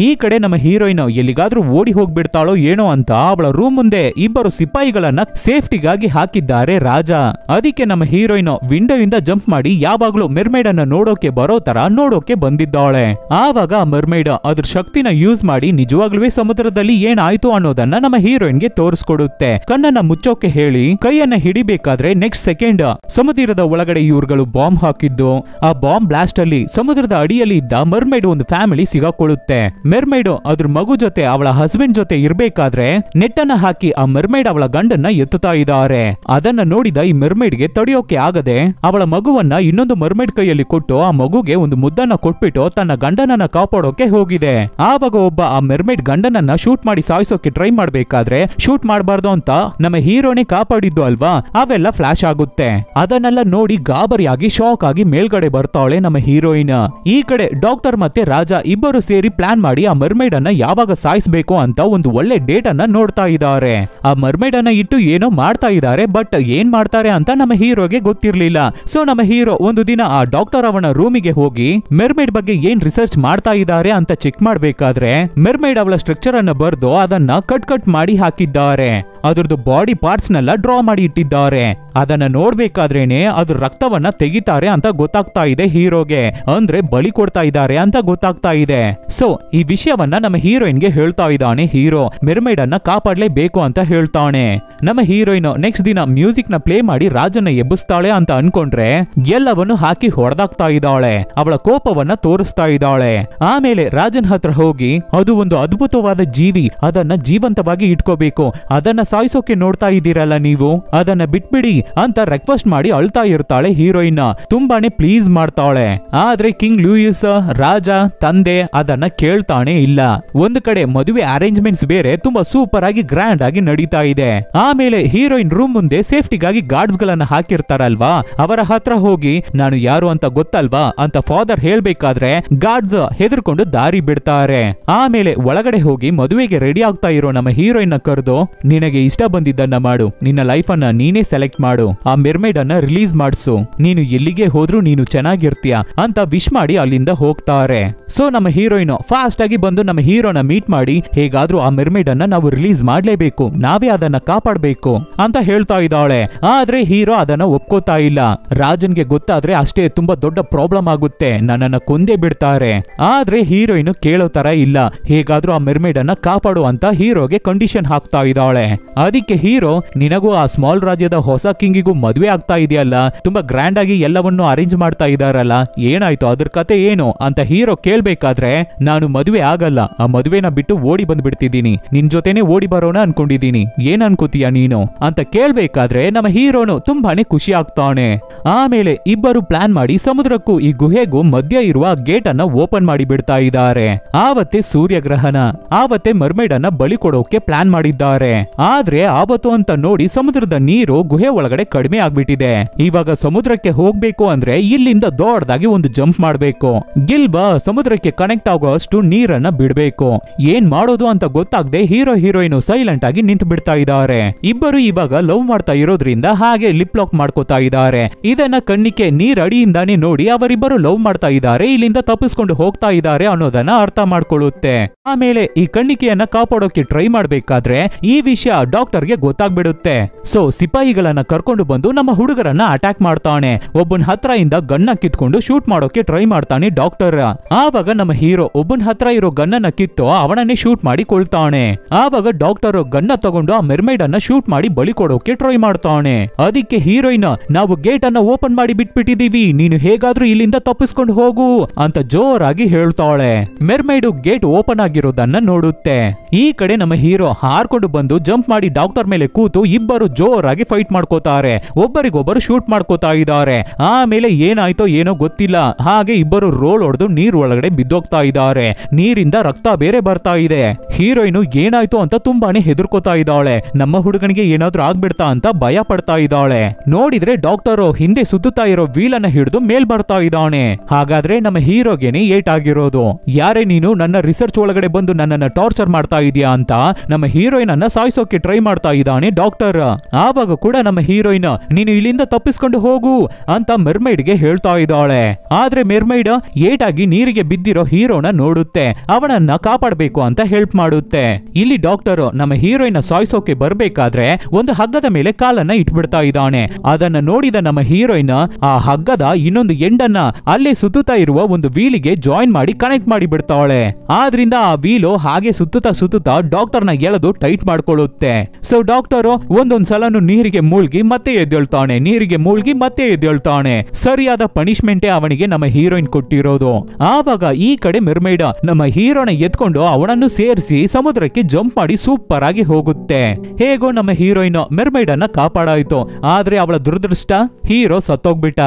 ಈ ಕಡೆ ನಮ್ಮ ಹೀರೋಯಿನ್ ಎಲ್ಲಿಗಾದ್ರೂ ಓಡಿ ಹೋಗ್ಬಿಡ್ತಾಳೋ ಏನೋ ಅಂತ ಅವಳ ರೂಮ್ ಮುಂದೆ ಇಬ್ಬರು ಸಿಪಾಯಿಗಳನ್ನ ಸೇಫ್ಟಿಗಾಗಿ ಹಾಕಿದ್ದಾರೆ ರಾಜ. ಅದಕ್ಕೆ ನಮ್ಮ ಹೀರೋಯಿನ್ ವಿಂಡೋ ಇಂದ ಜಂಪ್ ಮಾಡಿ ಯಾವಾಗ್ಲೂ ಮೆರ್ಮೇಡ್ ಅನ್ನ ನೋಡೋಕೆ ಬರೋ ತರ ನೋಡೋಕೆ ಬಂದಿದ್ದಾಳೆ. ಆವಾಗ ಮೆರ್ಮೇಡ್ ಅದ್ರ ಶಕ್ತಿನ ಯೂಸ್ ಮಾಡಿ ನಿಜವಾಗ್ಲೂ ಸಮುದ್ರದಲ್ಲಿ ಏನಾಯ್ತು ಅನ್ನೋದನ್ನ ನಮ್ಮ ಹೀರೋಯಿನ್ಗೆ ತೋರಿಸ್ಕೊಡುತ್ತೆ. ಕಣ್ಣನ್ನ ಮುಚ್ಚೋಕೆ ಹೇಳಿ ಕೈಯನ್ನ ಹಿಡಿಬೇಕಾದ್ರೆ ನೆಕ್ಸ್ಟ್ ಸೆಕೆಂಡ್ ಸಮುದ್ರದ ಒಳಗಡೆ ಇವ್ರುಗಳು ಬಾಂಬ್ ಹಾಕಿದ್ದು. ಆ ಬಾಂಬ್ ಬ್ಲಾಸ್ಟ್ ಅಲ್ಲಿ ಸಮುದ್ರದ ಅಡಿಯಲ್ಲಿ ಇದ್ದ ಮರ್ಮೇಡ್ ಒಂದು ಫ್ಯಾಮಿಲಿ ಸಿಗಾಕೊಳ್ಳುತ್ತೆ. ಮೆರ್ಮೇಡ್ ಅದ್ರ ಮಗು ಜೊತೆ ಅವಳ ಹಸ್ಬೆಂಡ್ ಜೊತೆ ಇರ್ಬೇಕಾದ್ರೆ ನೆಟ್ಟನ್ನ ಹಾಕಿ ಆ ಮೆರ್ಮೇಡ್ ಅವಳ ಗಂಡನ್ನ ಎತ್ತುತ್ತಾ ಇದ್ದಾರೆ. ಅದನ್ನ ನೋಡಿದ ಈ ಮೆರ್ಮೇಡ್ಗೆ ತಡೆಯೋಕೆ ಆಗದೆ ಅವಳ ಮಗುವನ್ನ ಇನ್ನೊಂದು ಮರ್ಮೇಡ್ ಕೈಯಲ್ಲಿ ಕೊಟ್ಟು ಆ ಮಗುಗೆ ಒಂದು ಮುದ್ದನ್ನ ಕೊಟ್ಬಿಟ್ಟು ತನ್ನ ಗಂಡನನ್ನ ಕಾಪಾಡೋಕೆ ಹೋಗಿದೆ. ಆವಾಗ ಒಬ್ಬ ಆ ಮೆರ್ಮೇಡ್ ಗಂಡನನ್ನ ಶೂಟ್ ಮಾಡಿ ಸಾಯಿಸೋಕೆ ಟ್ರೈ ಮಾಡ್ಬೇಕಾದ್ರೆ ಶೂಟ್ ಮಾಡಬಾರ್ದು ಅಂತ ನಮ್ಮ ಹೀರೋನೇ ಕಾಪಾಡಿದ್ದು ಅಲ್ವಾ, ಅವೆಲ್ಲ ಫ್ಲಾಶ್ ಆಗುತ್ತೆ. ಅದನ್ನೆಲ್ಲ ನೋಡಿ ಗಾಬರಿಯಾಗಿ ಶಾಕ್ ಆಗಿ ಮೇಲ್ಗಡೆ ಬರ್ತಾಳೆ ನಮ್ಮ ಹೀರೋಯಿನ್. ಈ ಕಡೆ ಡಾಕ್ಟರ್ ಮತ್ತೆ ರಾಜ ಇಬ್ಬರು ಸೇರಿ ಪ್ಲಾನ್ ಮಾಡಿ ಆ ಮರ್ಮೇಡ್ ಅನ್ನ ಯಾವಾಗ ಸಾಯಿಸಬೇಕು ಅಂತ ಒಂದು ಒಳ್ಳೆ ಡೇಟ್ ಅನ್ನ ನೋಡ್ತಾ ಇದ್ದಾರೆ. ಆ ಮರ್ಮೇಡ್ ಅನ್ನ ಇಟ್ಟು ಏನೋ ಮಾಡ್ತಾ ಇದ್ದಾರೆ, ಬಟ್ ಏನ್ ಮಾಡ್ತಾರೆ ಅಂತ ನಮ್ಮ ಹೀರೋಗೆ ಗೊತ್ತಿರ್ಲಿಲ್ಲ. ಸೊ ನಮ್ಮ ಹೀರೋ ಒಂದು ದಿನ ಆ ಡಾಕ್ಟರ್ ಅವನ ರೂಮಿಗೆ ಹೋಗಿ ಮೆರ್ಮೇಡ್ ಬಗ್ಗೆ ಏನ್ ರಿಸರ್ಚ್ ಮಾಡ್ತಾ ಇದ್ದಾರೆ ಅಂತ ಚೆಕ್ ಮಾಡ್ಬೇಕಾದ್ರೆ ಮೆರ್ಮೇಡ್ ಅವಳ ಸ್ಟ್ರಕ್ಚರ್ ಅನ್ನ ಬರ್ದು ಅದನ್ನ ಕಟ್ ಮಾಡಿ ಹಾಕಿದ್ದಾರೆ. ಅದ್ರದ್ದು ಬಾಡಿ ಪಾರ್ಟ್ಸ್ ನೆಲ್ಲ ಡ್ರಾ ಮಾಡಿ ಇಟ್ಟಿದ್ದಾರೆ. ಅದನ್ನ ನೋಡ್ಬೇಕಾದ್ರೇನೆ ಅದ್ರ ರಕ್ತವನ್ನ ತೆಗಿತಾರೆ ಅಂತ ಗೊತ್ತಾಗ್ತಾ ಇದೆ ಹೀರೋಗೆ, ಅಂದ್ರೆ ಬಲಿ ಕೊಡ್ತಾ ಇದ್ದಾರೆ ಅಂತ ಗೊತ್ತಾಗ್ತಾ ಇದೆ. ಸೊ ಈ ವಿಷಯವನ್ನ ನಮ್ಮ ಹೀರೋಯಿನ್ಗೆ ಹೇಳ್ತಾ ಇದ್ದಾನೆ ಹೀರೋ. ಮೆರ್ಮೇಡ್ ಅನ್ನ ಕಾಪಾಡ್ಲೇಬೇಕು ಅಂತ ಹೇಳ್ತಾನೆ. ನಮ್ಮ ಹೀರೋಯಿನ್ ನೆಕ್ಸ್ಟ್ ದಿನ ಮ್ಯೂಸಿಕ್ ನ ಪ್ಲೇ ಮಾಡಿ ರಾಜನ್ನ ಎಬ್ಬಿಸ್ತಾಳೆ ಅಂತ ಅನ್ಕೊಂಡ್ರೆ ಎಲ್ಲವನ್ನು ಹಾಕಿ ಹೊಡೆದಾಗ್ತಾ ಇದ್ದಾಳೆ. ಅವಳ ಕೋಪವನ್ನ ತೋರಿಸ್ತಾ ಇದ್ದಾಳೆ. ಆಮೇಲೆ ರಾಜನ್ ಹತ್ರ ಹೋಗಿ ಅದು ಒಂದು ಅದ್ಭುತವಾದ ಜೀವಿ, ಅದನ್ನ ಜೀವಂತವಾಗಿ ಇಟ್ಕೋಬೇಕು, ಅದನ್ನ ಸಾಯಿಸೋಕೆ ನೋಡ್ತಾ ಇದ್ದೀರಲ್ಲ ನೀವು, ಅದನ್ನ ಬಿಟ್ಬಿಡಿ ಅಂತ ರಿಕ್ವೆಸ್ಟ್ ಮಾಡಿ ಅಳ್ತಾ ಇರ್ತಾಳೆ ಹೀರೋಯಿನ್. ತುಂಬಾನೇ ಪ್ಲೀಸ್ ಮಾಡ್ತಾಳೆ. ಆದ್ರೆ ಕಿಂಗ್ ಲೂಯಿಸ್ ರಾಜ ತಂದೆ ಅದನ್ನ ಕೇಳ್ತಾನೆ ಇಲ್ಲ. ಒಂದು ಕಡೆ ಮದುವೆ ಅರೇಂಜ್ಮೆಂಟ್ಸ್ ಬೇರೆ ತುಂಬಾ ಸೂಪರ್ ಆಗಿ ಗ್ರ್ಯಾಂಡ್ ಆಗಿ ನಡೀತಾ ಇದೆ. ಆಮೇಲೆ ಹೀರೋಯಿನ್ ರೂಮ್ ಮುಂದೆ ಸೇಫ್ಟಿಗಾಗಿ ಗಾರ್ಡ್ಸ್ ಗಳನ್ನ ಹಾಕಿರ್ತಾರಲ್ವಾ, ಅವರ ಹತ್ರ ಹೋಗಿ ನಾನು ಯಾರು ಅಂತ ಗೊತ್ತಲ್ವಾ ಅಂತ ಫಾದರ್ ಹೇಳ್ಬೇಕಾದ್ರೆ ಗಾರ್ಡ್ಸ್ ಹೆದರ್ಕೊಂಡು ದಾರಿ ಬಿಡ್ತಾರೆ. ಆಮೇಲೆ ಒಳಗಡೆ ಹೋಗಿ ಮದುವೆಗೆ ರೆಡಿ ಆಗ್ತಾ ಇರೋ ನಮ್ಮ ಹೀರೋಯಿನ್ ಕರೆದು ನಿನಗೆ ಇಷ್ಟ ಬಂದಿದ್ದನ್ನ ಮಾಡು, ನಿನ್ನ ಲೈಫ್ ಅನ್ನ ನೀನೇ ಸೆಲೆಕ್ಟ್ ಮಾಡು, ಆ ಮೆರ್ಮೇಡ್ ಅನ್ನ ರಿಲೀಸ್ ಮಾಡಿಸು, ನೀನು ಎಲ್ಲಿಗೆ ಹೋದ್ರೂ ನೀನು ಚೆನ್ನಾಗಿರ್ತೀಯ ಅಂತ ವಿಶ್ ಮಾಡಿ ಅಲ್ಲಿಂದ ಹೋಗ್ತಾರೆ. ಸೊ ನಮ್ಮ ಹೀರೋಯಿನ್ ಫಾಸ್ಟ್ ಆಗಿ ಬಂದು ನಮ್ಮ ಹೀರೋನ ಮೀಟ್ ಮಾಡಿ ಹೇಗಾದ್ರೂ ಆ ಮೆರ್ಮೇಡ್ ಅನ್ನ ನಾವು ರಿಲೀಸ್ ಮಾಡ್ಲೇಬೇಕು, ನಾವೇ ಅದನ್ನ ಕಾಪಾಡ್ಬೇಕು ಅಂತ ಹೇಳ್ತಾ ಇದ್ದಾಳೆ. ಆದ್ರೆ ಹೀರೋ ಅದನ್ನ ಒಪ್ಕೋತಾ ಇಲ್ಲ. ರಾಜನ್ಗೆ ಗೊತ್ತಾದ್ರೆ ಅಷ್ಟೇ ತುಂಬಾ ದೊಡ್ಡ ಪ್ರಾಬ್ಲಮ್ ಆಗುತ್ತೆ, ನನ್ನನ್ನ ಕೊಂದೇ ಬಿಡ್ತಾರೆ. ಆದ್ರೆ ಹೀರೋಯಿನ್ ಕೇಳೋ ತರ ಇಲ್ಲ, ಹೇಗಾದ್ರೂ ಆ ಮೆರ್ಮೇಡ್ ಅನ್ನ ಕಾಪಾಡು ಅಂತ ಹೀರೋಗೆ ಕಂಡೀಷನ್ ಹಾಕ್ತಾ ಇದ್ದಾಳೆ. ಅದಕ್ಕೆ ಹೀರೋ, ನಿನಗೂ ಆ ಸ್ಮಾಲ್ ರಾಜ್ಯದ ಹೊಸ ಕಿಂಗಿಗೂ ಮದ್ವೆ ಆಗ್ತಾ ಇದೆಯಲ್ಲ, ತುಂಬಾ ಗ್ರ್ಯಾಂಡ್ ಆಗಿ ಎಲ್ಲವನ್ನೂ ಅರೇಂಜ್ ಮಾಡ್ತಾ ಇದಾರಲ್ಲ, ಏನಾಯ್ತು ಅದ್ರ ಕತೆ ಏನು ಅಂತ ಹೀರೋ ಕೇಳ್ಬೇಕಾದ್ರೆ, ನಾನು ಮದುವೆ ಆಗಲ್ಲ, ಆ ಮದುವೆನ ಬಿಟ್ಟು ಓಡಿ ಬಂದ್ಬಿಡ್ತಿದ್ದೀನಿ, ನಿನ್ ಜೊತೆನೆ ಓಡಿ ಬರೋಣ ಅನ್ಕೊಂಡಿದೀನಿ, ಏನ್ ಅನ್ಕೋತೀಯ ನೀನು ಅಂತ ಕೇಳ್ಬೇಕಾದ್ರೆ ನಮ್ಮ ಹೀರೋನು ತುಂಬಾನೇ ಖುಷಿ ಆಗ್ತಾನೆ. ಆಮೇಲೆ ಇಬ್ಬರು ಪ್ಲಾನ್ ಮಾಡಿ ಸಮುದ್ರಕ್ಕೂ ಈ ಗುಹೆಗೂ ಮಧ್ಯ ಇರುವ ಗೇಟ್ ಅನ್ನ ಓಪನ್ ಮಾಡಿ ಬಿಡ್ತಾ ಇದ್ದಾರೆ. ಆವತ್ತೇ ಸೂರ್ಯಗ್ರಹಣ, ಆವತ್ತೇ ಮರ್ಮೇಡ್ ಅನ್ನ ಬಲಿ ಕೊಡೋಕೆ ಪ್ಲಾನ್ ಮಾಡಿದ್ದಾರೆ. ಆದ್ರೆ ಆವತ್ತು ಅಂತ ನೋಡಿ ಸಮುದ್ರದ ನೀರು ಗುಹೆ ಒಳಗಡೆ ಕಡಿಮೆ ಆಗ್ಬಿಟ್ಟಿದೆ. ಇವಾಗ ಸಮುದ್ರಕ್ಕೆ ಹೋಗ್ಬೇಕು ಅಂದ್ರೆ ಇಲ್ಲಿಂದ ದೊಡ್ಡದಾಗಿ ಒಂದು ಜಂಪ್ ಮಾಡ್ಬೇಕು. ಗಿಲ್ಬಾ ಸಮುದ್ರಕ್ಕೆ ಕನೆಕ್ಟ್ ಆಗೋ ಅಷ್ಟು ನೀರನ್ನ ಬಿಡ್ಬೇಕು. ಏನ್ ಮಾಡೋದು ಅಂತ ಗೊತ್ತಾಗದೆ ಹೀರೋ ಹೀರೋಯಿನ್ ಸೈಲೆಂಟ್ ಆಗಿ ನಿಂತು ಬಿಡ್ತಾ ಇದ್ದಾರೆ. ಇಬ್ಬರು ಇವಾಗ ಲವ್ ಮಾಡ್ತಾ ಇರೋದ್ರಿಂದ ಹಾಗೆ ಲಿಪ್ ಲಾಕ್ ಮಾಡ್ಕೋತಾ ಇದ್ದಾರೆ. ಇದನ್ನ ಕಣ್ಣಿಗೆ ನೀರ್ ಅಡಿಯಿಂದಾನೇ ನೋಡಿ ಅವರಿಬ್ಬರು ಲವ್ ಮಾಡ್ತಾ ಇದ್ದಾರೆ, ಇಲ್ಲಿಂದ ತಪ್ಪಿಸ್ಕೊಂಡು ಹೋಗ್ತಾ ಇದ್ದಾರೆ ಅನ್ನೋದನ್ನ ಅರ್ಥ ಮಾಡ್ಕೊಳ್ಳುತ್ತೆ. ಆಮೇಲೆ ಈ ಕಣ್ಣಿಕೆಯನ್ನ ಕಾಪಾಡೋಕೆ ಟ್ರೈ ಮಾಡ್ಬೇಕಾದ್ರೆ ಈ ವಿಷಯ ಡಾಕ್ಟರ್ಗೆ ಗೊತ್ತಾಗ್ಬಿಡುತ್ತೆ. ಸೊ ಸಿಪಾಯಿಗಳನ್ನ ಕರ್ಕೊಂಡು ಬಂದು ನಮ್ಮ ಹುಡುಗರನ್ನ ಅಟ್ಯಾಕ್ ಮಾಡ್ತಾನೆ. ಒಬ್ಬನ ಹತ್ರ ಇಂದ ಗನ್ನ ಕಿತ್ಕೊಂಡು ಶೂಟ್ ಮಾಡೋಕೆ ಟ್ರೈ ಮಾಡ್ತಾನೆ ಡಾಕ್ಟರ್. ಆವಾಗ ನಮ್ಮ ಹೀರೋ ಒಬ್ಬನ ಹತ್ರ ಇರೋ ಗನ್ನನ್ನ ಕಿತ್ತು ಅವನನ್ನೇ ಶೂಟ್ ಮಾಡಿ ಕೊಳ್ತಾನೆ. ಆವಾಗ ಡಾಕ್ಟರ್ ಗನ್ನ ತಗೊಂಡು ಆ ಮೆರ್ಮೇಡ್ ಅನ್ನ ಶೂಟ್ ಮಾಡಿ ಬಲಿ ಕೊಡೋಕೆ ಟ್ರೈ ಮಾಡ್ತಾನೆ. ಅದಕ್ಕೆ ಹೀರೋಯಿನ್, ನಾವು ಗೇಟ್ ಅನ್ನ ಓಪನ್ ಮಾಡಿ ಬಿಟ್ಬಿಟ್ಟಿದೀವಿ, ನೀನು ಹೇಗಾದ್ರೂ ಇಲ್ಲಿಂದ ತಪ್ಪಿಸ್ಕೊಂಡು ಹೋಗು ಅಂತ ಜೋರಾಗಿ ಹೇಳ್ತಾಳೆ. ಮೆರ್ಮೇಡ್ ಗೇಟ್ ಓಪನ್ ಆಗಿರೋದನ್ನ ನೋಡುತ್ತೆ. ಈ ಕಡೆ ನಮ್ಮ ಹೀರೋ ಹಾರ್ಕೊಂಡು ಬಂದು ಜಂಪ್ ಮಾಡಿ ಡಾಕ್ಟರ್ ಮೇಲೆ ಕೂತು ಇಬ್ಬರು ಜೋರಾಗಿ ಫೈಟ್ ಮಾಡ್ಕೋತಾರೆ, ಒಬ್ಬರಿಗೊಬ್ಬರು ಶೂಟ್ ಮಾಡ್ಕೋತಾ ಇದ್ದಾರೆ. ಆಮೇಲೆ ಏನಾಯ್ತೋ ಏನೋ ಗೊತ್ತಿಲ್ಲ, ಹಾಗೆ ಇಬ್ಬರು ರೋಲ್ ಹೊಡೆದು ನೀರ್ ಒಳಗಡೆ ಬಿದ್ದೋಗ್ತಾ ಇದ್ದಾರೆ. ನೀರಿಂದ ರಕ್ತ ಬೇರೆ ಬರ್ತಾ ಇದೆ. ಹೀರೋಯಿನ್ ಏನಾಯ್ತು ಅಂತ ತುಂಬಾನೇ ಹೆದರ್ಕೋತಾ ಇದ್ದಾಳೆ, ನಮ್ಮ ಹುಡುಗನಿಗೆ ಏನಾದ್ರೂ ಆಗ್ಬಿಡ್ತಾ ಅಂತ ಭಯ ಪಡ್ತಾ ಇದ್ದಾಳೆ. ನೋಡಿದ್ರೆ ಡಾಕ್ಟರ್ ಹಿಂದೆ ಸುತ್ತುತ್ತಾ ಇರೋ ವೀಲ್ ಅನ್ನ ಹಿಡಿದು ಮೇಲ್ ಬರ್ತಾ ಇದ್ದಾನೆ. ಹಾಗಾದ್ರೆ ನಮ್ಮ ಹೀರೋಗೆನೆ ಏಟ್ ಆಗಿರೋದು. ಯಾರೇ ನೀನು, ನನ್ನ ರಿಸರ್ಚ್ ಒಳಗಡೆ ಬಂದು ನನ್ನನ್ನ ಟಾರ್ಚರ್ ಮಾಡ್ತಾ ಇದೀಯಾ ಅಂತ ನಮ್ಮ ಹೀರೋಯಿನ್ ಅನ್ನ ಸಾಯಿಸೋಕೆ ಟ್ರೈ ಮಾಡ್ತಾ ಇದ್ದಾನೆ ಡಾಕ್ಟರ್. ಆವಾಗ ಕೂಡ ನಮ್ಮ ಹೀರೋಯಿನ್, ನೀನು ಇಲ್ಲಿಂದ ತಪ್ಪಿಸ್ಕೊಂಡು ಹೋಗು ಅಂತ ಮೆರ್ಮೈಡ್ಗೆ ಹೇಳ್ತಾ ಇದ್ದಾಳೆ. ಆದ್ರೆ ಮೆರ್ಮೈಡ್ ಏಟಾಗಿ ನೀರಿಗೆ ಬಿದ್ದಿರೋ ಹೀರೋನ ನೋಡುತ್ತೆ, ಅವನನ್ನ ಕಾಪಾಡಬೇಕು ಅಂತ ಹೆಲ್ಪ್ ಮಾಡುತ್ತೆ. ಇಲ್ಲಿ ಡಾಕ್ಟರ್ ನಮ್ಮ ಹೀರೋಯಿನ್ ಸಾಯಿಸೋಕೆ ಬರ್ಬೇಕಾದ್ರೆ ಒಂದು ಹಗ್ಗದ ಮೇಲೆ ಕಾಲನ್ನ ಇಟ್ಬಿಡ್ತಾ ಇದ್ದಾನೆ. ಅದನ್ನ ನೋಡಿದ ನಮ್ಮ ಹೀರೋಯಿನ್ ಆ ಹಗ್ಗದ ಇನ್ನೊಂದು ಎಂಡನ್ನ ಅಲ್ಲೇ ಸುತ್ತುತ್ತಾ ಇರುವ ಒಂದು ವೀಲಿಗೆ ಜಾಯಿನ್ ಮಾಡಿ ಕನೆಕ್ಟ್ ಮಾಡಿ ಬಿಡ್ತಾಳೆ. ಆದ್ರಿಂದ ಆ ವೀಲು ಹಾಗೆ ಸುತ್ತುತ್ತಾ ಡಾಕ್ಟರ್ನ ಎಳೆದು ಟೈಟ್ ಮಾಡ್ಕೊಳ್ಳುತ್ತೆ. ಸೊ ಡಾಕ್ಟರ್ ಒಂದೊಂದ್ಸಲನು ನೀರಿಗೆ ಮೂಳ್ಗಿ ಮತ್ತೆ ಎದ್ದೇಳ್ತಾನೆ, ನೀರಿಗೆ ಮೂಳ್ಗಿ ಮತ್ತೆ ಎದ್ದೇಳ್ತಾನೆ. ಸರಿಯಾದ ಪನಿಷ್ಮೆಂಟೇ ಅವನಿಗೆ ನಮ್ಮ ಹೀರೋಯಿನ್ ಕೊಟ್ಟಿರೋದು. ಆವಾಗ ಈ ಕಡೆ ಮೆರ್ಮೇಡ್ ನಮ್ಮ ಹೀರೋನ ಎತ್ಕೊಂಡು ಅವನನ್ನು ಸೇರಿಸಿ ಸಮುದ್ರಕ್ಕೆ ಜಂಪ್ ಮಾಡಿ ಸೂಪರ್ ಆಗಿ ಹೋಗುತ್ತೆ. ಹೇಗೋ ನಮ್ಮ ಹೀರೋಯಿನ್ ಮೆರ್ಮೇಡ್ ಅನ್ನ ಕಾಪಾಡಾಯ್ತು. ಆದ್ರೆ ಅವಳ ದುರದೃಷ್ಟ, ಹೀರೋ ಸತ್ತೋಗ್ಬಿಟ್ಟ.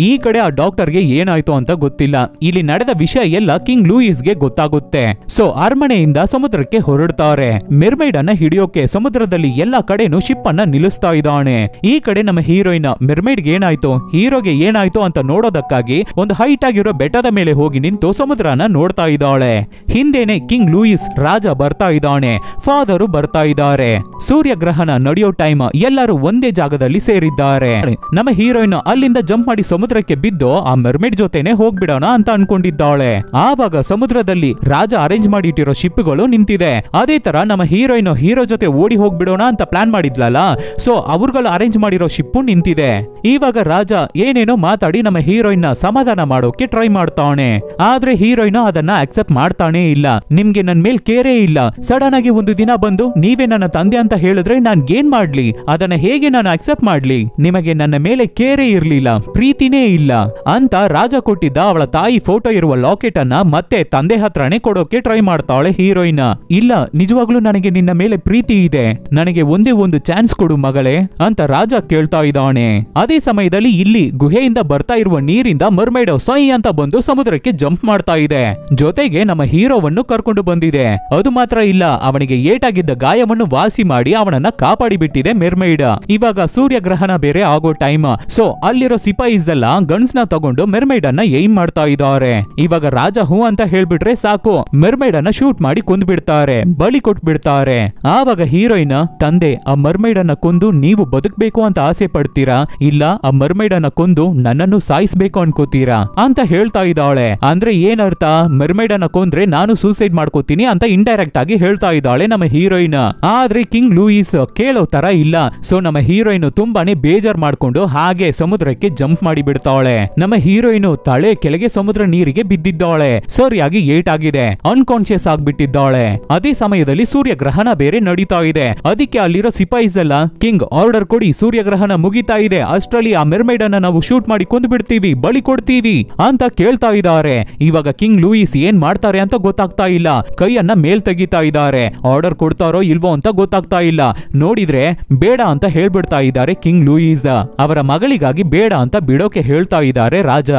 ಈ ಕಡೆ ಆ ಡಾಕ್ಟರ್ಗೆ ಏನಾಯ್ತು ಅಂತ ಗೊತ್ತಿಲ್ಲ. ಇಲ್ಲಿ ನಡೆದ ವಿಷಯ ಎಲ್ಲ ಕಿಂಗ್ ಲೂಯಿಸ್ಗೆ ಗೊತ್ತಾಗುತ್ತೆ. ಸೊ ಅರಮನೆಯಿಂದ ಸಮುದ್ರಕ್ಕೆ ಹೊರಡ್ತಾರೆ. ಮೆರ್ಮೇಡ್ ಅನ್ನ ಹಿಡಿಯೋಕೆ ಸಮುದ್ರದಲ್ಲಿ ಎಲ್ಲಾ ಕಡೆನೂ ಶಿಪ್ ಅನ್ನ ನಿಲ್ಲಿಸ್ತಾ ಇದ್ದಾನೆ. ಈ ಕಡೆ ನಮ್ಮ ಹೀರೋಯಿನ್ ಮೆರ್ಮೇಡ್ಗೆ ಏನಾಯ್ತು, ಹೀರೋಗೆ ಏನಾಯ್ತು ಅಂತ ನೋಡೋದಕ್ಕಾಗಿ ಒಂದು ಹೈಟ್ ಆಗಿರೋ ಬೆಟ್ಟದ ಮೇಲೆ ಹೋಗಿ ನಿಂತು ಸಮುದ್ರನ ನೋಡ್ತಾ ಇದ್ದಾಳೆ. ಹಿಂದೆನೆ ಕಿಂಗ್ ಲೂಯಿಸ್ ರಾಜ ಬರ್ತಾ ಇದ್ದಾನೆ, ಫಾದರು ಬರ್ತಾ ಇದ್ದಾರೆ. ಸೂರ್ಯಗ್ರಹಣ ನಡೆಯೋ ಟೈಮ್ ಎಲ್ಲರೂ ಒಂದೇ ಜಾಗದಲ್ಲಿ ಸೇರಿದ್ದಾರೆ. ನಮ್ಮ ಹೀರೋಯಿನ್ ಅಲ್ಲಿಂದ ಜಂಪ್ ಮಾಡಿ ಸಮುದ್ರಕ್ಕೆ ಬಿದ್ದು ಆ ಮೆರ್ಮೇಡ್ ಜೊತೆನೆ ಹೋಗ್ಬಿಡೋಣ ಅಂತ ಅನ್ಕೊಂಡಿದ್ದಾಳೆ. ಆವಾಗ ಸಮುದ್ರದಲ್ಲಿ ರಾಜ ಅರೇಂಜ್ ಮಾಡಿಟ್ಟಿರೋ ಶಿಪ್ಗಳು ನಿಂತಿದೆ. ಅದೇ ತರ ನಮ್ಮ ಹೀರೋಯಿನ್ ಹೀರೋ ಜೊತೆ ಓಡಿ ಹೋಗ್ಬಿಡೋಣ ಅಂತ ಪ್ಲಾನ್ ಮಾಡಿದ್ಲಲ್ಲ, ಸೊ ಅವ್ರುಗಳು ಅರೇಂಜ್ ಮಾಡಿರೋ ಶಿಪ್ಪು ನಿಂತಿದೆ. ಇವಾಗ ರಾಜ ಏನೇನೋ ಮಾತಾಡಿ ನಮ್ಮ ಹೀರೋಯಿನ್ ಸಮಾಧಾನ ಮಾಡೋಕೆ ಟ್ರೈ ಮಾಡ್ತಾನೆ. ಆದ್ರೆ ಹೀರೋಯಿನ್ ಅದನ್ನ ಅಕ್ಸೆಪ್ಟ್ ಮಾಡ್ತಾನೆ ಇಲ್ಲ. ನಿಮ್ಗೆ ನನ್ ಮೇಲ್ ಕೇರೇ ಇಲ್ಲ, ಸಡನ್ ಆಗಿ ಒಂದು ದಿನ ಬಂದು ನೀವೇ ನನ್ನ ತಂದೆ ಅಂತ ಹೇಳಿದ್ರೆ ನಾನ್ ಏನ್ ಮಾಡ್ಲಿ, ಅದನ್ನ ಹೇಗೆ ನಾನು ಅಕ್ಸೆಪ್ಟ್ ಮಾಡ್ಲಿ, ನಿಮಗೆ ನನ್ನ ಮೇಲೆ ಕೇರೇ ಇರ್ಲಿಲ್ಲ, ಪ್ರೀತಿನೇ ಇಲ್ಲ ಅಂತ ರಾಜ ಕೊಟ್ಟಿದ್ದ ಅವಳ ತಾಯಿ ಫೋಟೋ ಇರುವ ಲಾಕೆಟ್ ಅನ್ನ ಮತ್ತೆ ತಂದೆ ಹತ್ರನೇ ಕೊಡೋಕೆ ಟ್ರೈ ಮಾಡ್ತಾಳೆ ಹೀರೋಯಿನ್. ಇಲ್ಲ, ನಿಜವಾಗ್ಲೂ ನನಗೆ ನಿನ್ನ ಮೇಲೆ ಪ್ರೀತಿ ಇದೆ, ನನಗೆ ಒಂದೇ ಒಂದು ಚಾನ್ಸ್ ಕೊಡು ಮಗಳೇ ಅಂತ ರಾಜ ಕೇಳ್ತಾ ಇದ್ದಾನೆ. ಅದೇ ಸಮಯದಲ್ಲಿ ಇಲ್ಲಿ ಗುಹೆಯಿಂದ ಬರ್ತಾ ಇರುವ ನೀರಿಂದ ಮರ್ಮೇಡ್ ಸೊಯ್ ಅಂತ ಬಂದು ಸಮುದ್ರಕ್ಕೆ ಜಂಪ್ ಮಾಡ್ತಾ ಇದೆ. ಜೊತೆಗೆ ನಮ್ಮ ಹೀರೋವನ್ನು ಕರ್ಕೊಂಡು ಬಂದಿದೆ. ಅದು ಮಾತ್ರ ಇಲ್ಲ, ಅವನಿಗೆ ಏಟಾಗಿದ್ದ ಗಾಯವನ್ನು ವಾಸಿ ಮಾಡಿ ಅವನನ್ನ ಕಾಪಾಡಿ ಬಿಟ್ಟಿದೆ ಮೆರ್ಮೈಡ್. ಇವಾಗ ಸೂರ್ಯಗ್ರಹಣ ಬೇರೆ ಆಗೋ ಟೈಮ್. ಸೊ ಅಲ್ಲಿರೋ ಸಿಪಾಯಿಸ್ ಎಲ್ಲ ಗನ್ಸ್ ನ ತಗೊಂಡು ಮೆರ್ಮೈಡ್ ಅನ್ನ ಏಮ್ ಮಾಡ್ತಾ ಇದ್ದಾರೆ. ಇವಾಗ ರಾಜ ಹೂ ಅಂತ ಹೇಳ್ಬಿಟ್ರೆ ಸಾಕು, ಮೆರ್ಮೈಡ್ ಅನ್ನ ಶೂಟ್ ಮಾಡಿ ಕೊಂದು ಬಿಡ್ತಾರೆ, ಬಲಿ ಕೊಟ್ಬಿಡ್ತಾರೆ. ಆವಾಗ ಹೀರೋಯಿನ್, ತಂದೆ ಆ ಮರ್ಮೈಡ್ ಅನ್ನ ಕೊಂದು ನೀವು ಬದುಕಬೇಕು ಅಂತ ಆಸೆ ಪಡ್ತೀರಾ, ಇಲ್ಲ ಆ ಮರ್ಮೈಡ್ ಅನ್ನ ಕೊಂದು ನನ್ನನ್ನು ಸಾಯಿಸ್ಬೇಕು ಅನ್ಕೋತೀರಾ ಅಂತ ಹೇಳ್ತಾ ಇದ್ದಾಳೆ. ಅಂದ್ರೆ ಏನರ್ಥ, ಮರ್ಮೈಡ್ ಅನ್ನ ಕೊಂದ್ರೆ ನಾನು ಸೂಸೈಡ್ ಮಾಡ್ಕೋತೀನಿ ಅಂತ ಇಂಡೈರೆಕ್ಟ್ ಆಗಿ ಹೇಳ್ತಾ ಇದ್ದಾಳೆ ನಮ್ಮ ಹೀರೋಯಿನ್. ಆದ್ರೆ ಕಿಂಗ್ ಲೂಯಿಸ್ ಕೇಳೋ ತರ ಇಲ್ಲ. ಸೊ ನಮ್ಮ ಹೀರೋಯಿನ್ ತುಂಬಾನೇ ಬೇಜಾರ್ ಮಾಡ್ಕೊಂಡು ಹಾಗೆ ಸಮುದ್ರಕ್ಕೆ ಜಂಪ್ ಮಾಡಿ ಬಿಡ್ತಾಳೆ. ನಮ್ಮ ಹೀರೋಯಿನ್ ತಲೆ ಕೆಳಗೆ ಸಮುದ್ರ ನೀರಿಗೆ ಬಿದ್ದಿದ್ದಾಳೆ, ಸರಿಯಾಗಿ ಏಟ್ ಆಗಿದೆ, ಅನ್ಕಾನ್ಶಿಯಸ್ ಆಗ್ಬಿಟ್ಟಿದ್ದಾಳೆ. ಅದೇ ಸಮಯದಲ್ಲಿ ಸೂರ್ಯಗ್ರಹಣ ಬೇರೆ ನಡೀತಾ ಇದೆ. ಅದಕ್ಕೆ ಅಲ್ಲಿರೋ ಸಿಪಾಯಿಸ್ ಎಲ್ಲ, ಕಿಂಗ್ ಆರ್ಡರ್ ಕೊಡಿ, ಸೂರ್ಯಗ್ರಹಣ ಮುಗಿತಾ ಇದೆ, ಅಷ್ಟರಲ್ಲಿ ಆ ಮೆರ್ಮೈಡ್ ಅನ್ನ ನಾವು ಶೂಟ್ ಮಾಡಿ ಕೊಂದು ಬಿಡ್ತೀವಿ, ಬಲಿ ಕೊಡ್ತೀವಿ ಅಂತ ಕೇಳ್ತಾ ಇದ್ದಾರೆ. ಇವಾಗ ಕಿಂಗ್ ಲೂಯಿಸ್ ಏನ್ ಮಾಡ್ತಾರೆ ಅಂತ ಗೊತ್ತಾಗ್ತಾ ಇಲ್ಲ, ಕೈಯನ್ನ ಮೇಲ್ ತೆಗಿತಾ ಇದ್ದಾರೆ. ಆರ್ಡರ್ ಕೊಡ್ತಾರೋ ಇಲ್ವೋ ಅಂತ ಗೊತ್ತಾಗ್ತಾ ಇಲ್ಲ. ನೋಡಿದ್ರೆ ಬೇಡ ಅಂತ ಹೇಳ್ಬಿಡ್ತಾ ಇದ್ದಾರೆ ಕಿಂಗ್ ಲೂಯಿಸ್. ಅವರ ಮಗಳಿಗಾಗಿ ಬೇಡ ಅಂತ ಬಿಡೋಕೆ ಹೇಳ್ತಾ ಇದ್ದಾರೆ ರಾಜ.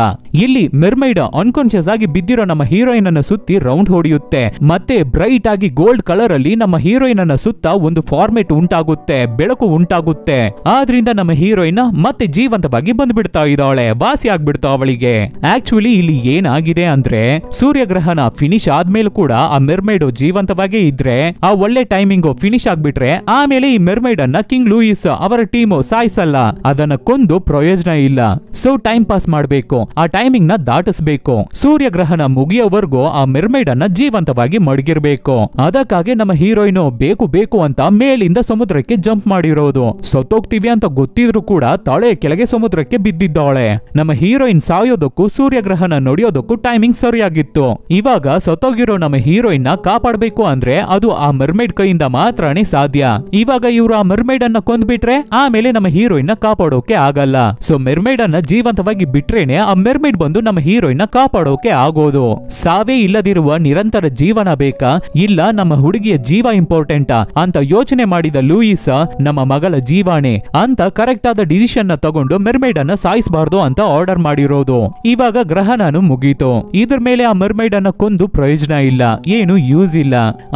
ಇಲ್ಲಿ ಮೆರ್ಮೈಡ್ ಅನ್ಕಾನ್ಶಿಯಸ್ ಆಗಿ ಬಿದ್ದಿರೋ ನಮ್ಮ ಹೀರೋಯಿನ್ ಅನ್ನ ಸುತ್ತಿ ರೌಂಡ್ ಹೊಡೆಯುತ್ತೆ. ಮತ್ತೆ ಬ್ರೈಟ್ ಆಗಿ ಗೋಲ್ಡ್ ಕಲರ್ ಅಲ್ಲಿ ನಮ್ಮ ಹೀರೋಯಿನ್ ಅನ್ನ ಸುತ್ತ ಒಂದು ಫಾರ್ಮೆಟ್ ಉಂಟಾಗುತ್ತೆ, ಬೆಳಕು ಉಂಟಾಗುತ್ತೆ. ಆದ್ರಿಂದ ನಮ್ಮ ಹೀರೋಯಿನ್ ಮತ್ತೆ ಜೀವಂತವಾಗಿ ಬಂದ್ಬಿಡ್ತಾ ಇದ್ದಾಳೆ, ವಾಸಿ ಆಗ್ಬಿಡ್ತಾ ಅವಳಿಗೆ. ಆಕ್ಚುಲಿ ಇಲ್ಲಿ ಏನಾಗಿದೆ ಅಂದ್ರೆ, ಸೂರ್ಯಗ್ರಹಣ ಫಿನಿಶ್ ಆದ್ಮೇಲೆ ಕೂಡ ಆ ಮೆರ್ಮೈಡ್ ಜೀವಂತವಾಗೇ ಇದ್ರೆ, ಆ ಒಳ್ಳೆ ಟೈಮಿಂಗ್ ಫಿನಿಶ್ ಆಗ್ಬಿಟ್ರೆ ಆಮೇಲೆ ಈ ಮೆರ್ಮೈಡ್ ಅನ್ನ ಕಿಂಗ್ ಲೂಯಿಸ್ ಅವರ ಟೀಮ್ ಸಾಯಿಸಲ್ಲ, ಅದನ್ನ ಕೊಂದು ಪ್ರಯೋಜನ ಇಲ್ಲ. ಸೊ ಟೈಮ್ ಪಾಸ್ ಮಾಡ್ಬೇಕು, ಆ ಟೈಮಿಂಗ್ ನ ದಾಟಿಸ್ಬೇಕು. ಸೂರ್ಯಗ್ರಹಣ ಮುಗಿಯೋವರೆಗೂ ಆ ಮೆರ್ಮೈಡ್ ಅನ್ನ ಜೀವಂತವಾಗಿ ಮಡಗಿರ್ಬೇಕು. ಅದಕ್ಕಾಗಿ ನಮ್ಮ ಹೀರೋಯಿನ್ ಬೇಕು ಬೇಕು ಅಂತ ಮೇಲಿಂದ ಸಮುದ್ರಕ್ಕೆ ಜಂಪ್ ಮಾಡಿರೋದು. ಸತ್ತೋಗ್ತೀವಿ ಅಂತ ಗೊತ್ತಿದ್ರು ಕೂಡ ತಲೆ ಕೆಳಗೆ ಸಮುದ್ರಕ್ಕೆ ಬಿದ್ದಿದ್ದಾಳೆ. ನಮ್ಮ ಹೀರೋಯಿನ್ ಸಾಯೋದಕ್ಕೂ ಸೂರ್ಯಗ್ರಹಣ ನಡೆಯೋದಕ್ಕೂ ಟೈಮಿಂಗ್ ಸರಿಯಾಗಿತ್ತು. ಇವಾಗ ಸತ್ತೋಗಿರೋ ನಮ್ಮ ಹೀರೋಯಿನ್ ನ ಕಾಪಾಡಬೇಕು ಅಂದ್ರೆ ಅದು ಆ ಮೆರ್ಮೈಡ್ ಕೈಯಿಂದ ಮಾತ್ರನೇ ಸಾಧ್ಯ. ಇವಾಗ ಇವರು ಆ ಮೆರ್ಮೈಡ್ ಅನ್ನ ಕೊಂದ್ಬಿಟ್ರೆ ಆಮೇಲೆ ನಮ್ಮ ಹೀರೋಯಿನ್ ನ ಕಾಪಾಡೋಕೆ ಆಗಲ್ಲ. ಸೊ ಮೆರ್ಮೈಡ್ ಅನ್ನ ಜೀವಂತವಾಗಿ ಬಿಟ್ರೇನೆ ಆ ಮೆರ್ಮೈಡ್ ಬಂದು ನಮ್ಮ ಹೀರೋಯಿನ್ ನ ಕಾಪಾಡೋಕೆ ಆಗೋದು. ಸಾವೇ ಇಲ್ಲದಿರುವ ನಿರಂತರ ಜೀವನ ಬೇಕಾ, ಇಲ್ಲ ನಮ್ಮ ಹುಡುಗಿಯ ಜೀವ ಇಂಪಾರ್ಟೆಂಟಾ ಅಂತ ಯೋಚನೆ ಮಾಡಿದ ಲೂಯಿಸ್, ನಮ್ಮ ಮಗಳ ಜೀವಾಣೆ ಅಂತ ಕರೆಕ್ಟ್ ಆದ ಡಿಸಿಷನ್ ನ ತಗೊಂಡು ಮೆರ್ಮೈಡ್ ಅನ್ನ ಸಾಯಿಸಬಾರ್ದು ಅಂತ ಆರ್ಡರ್ ಮಾಡಿರೋದು. ಇವಾಗ ಗ್ರಹಣನು ಮುಗೀತು. ಇದ್ರ ಮೇಲೆ ಆ ಮೆರ್ಮೈಡ್ ಅನ್ನ ಕೊಂದು ಪ್ರಯೋಜನ ಇಲ್ಲ, ಏನು ಯೂಸ್ ಇಲ್ಲ.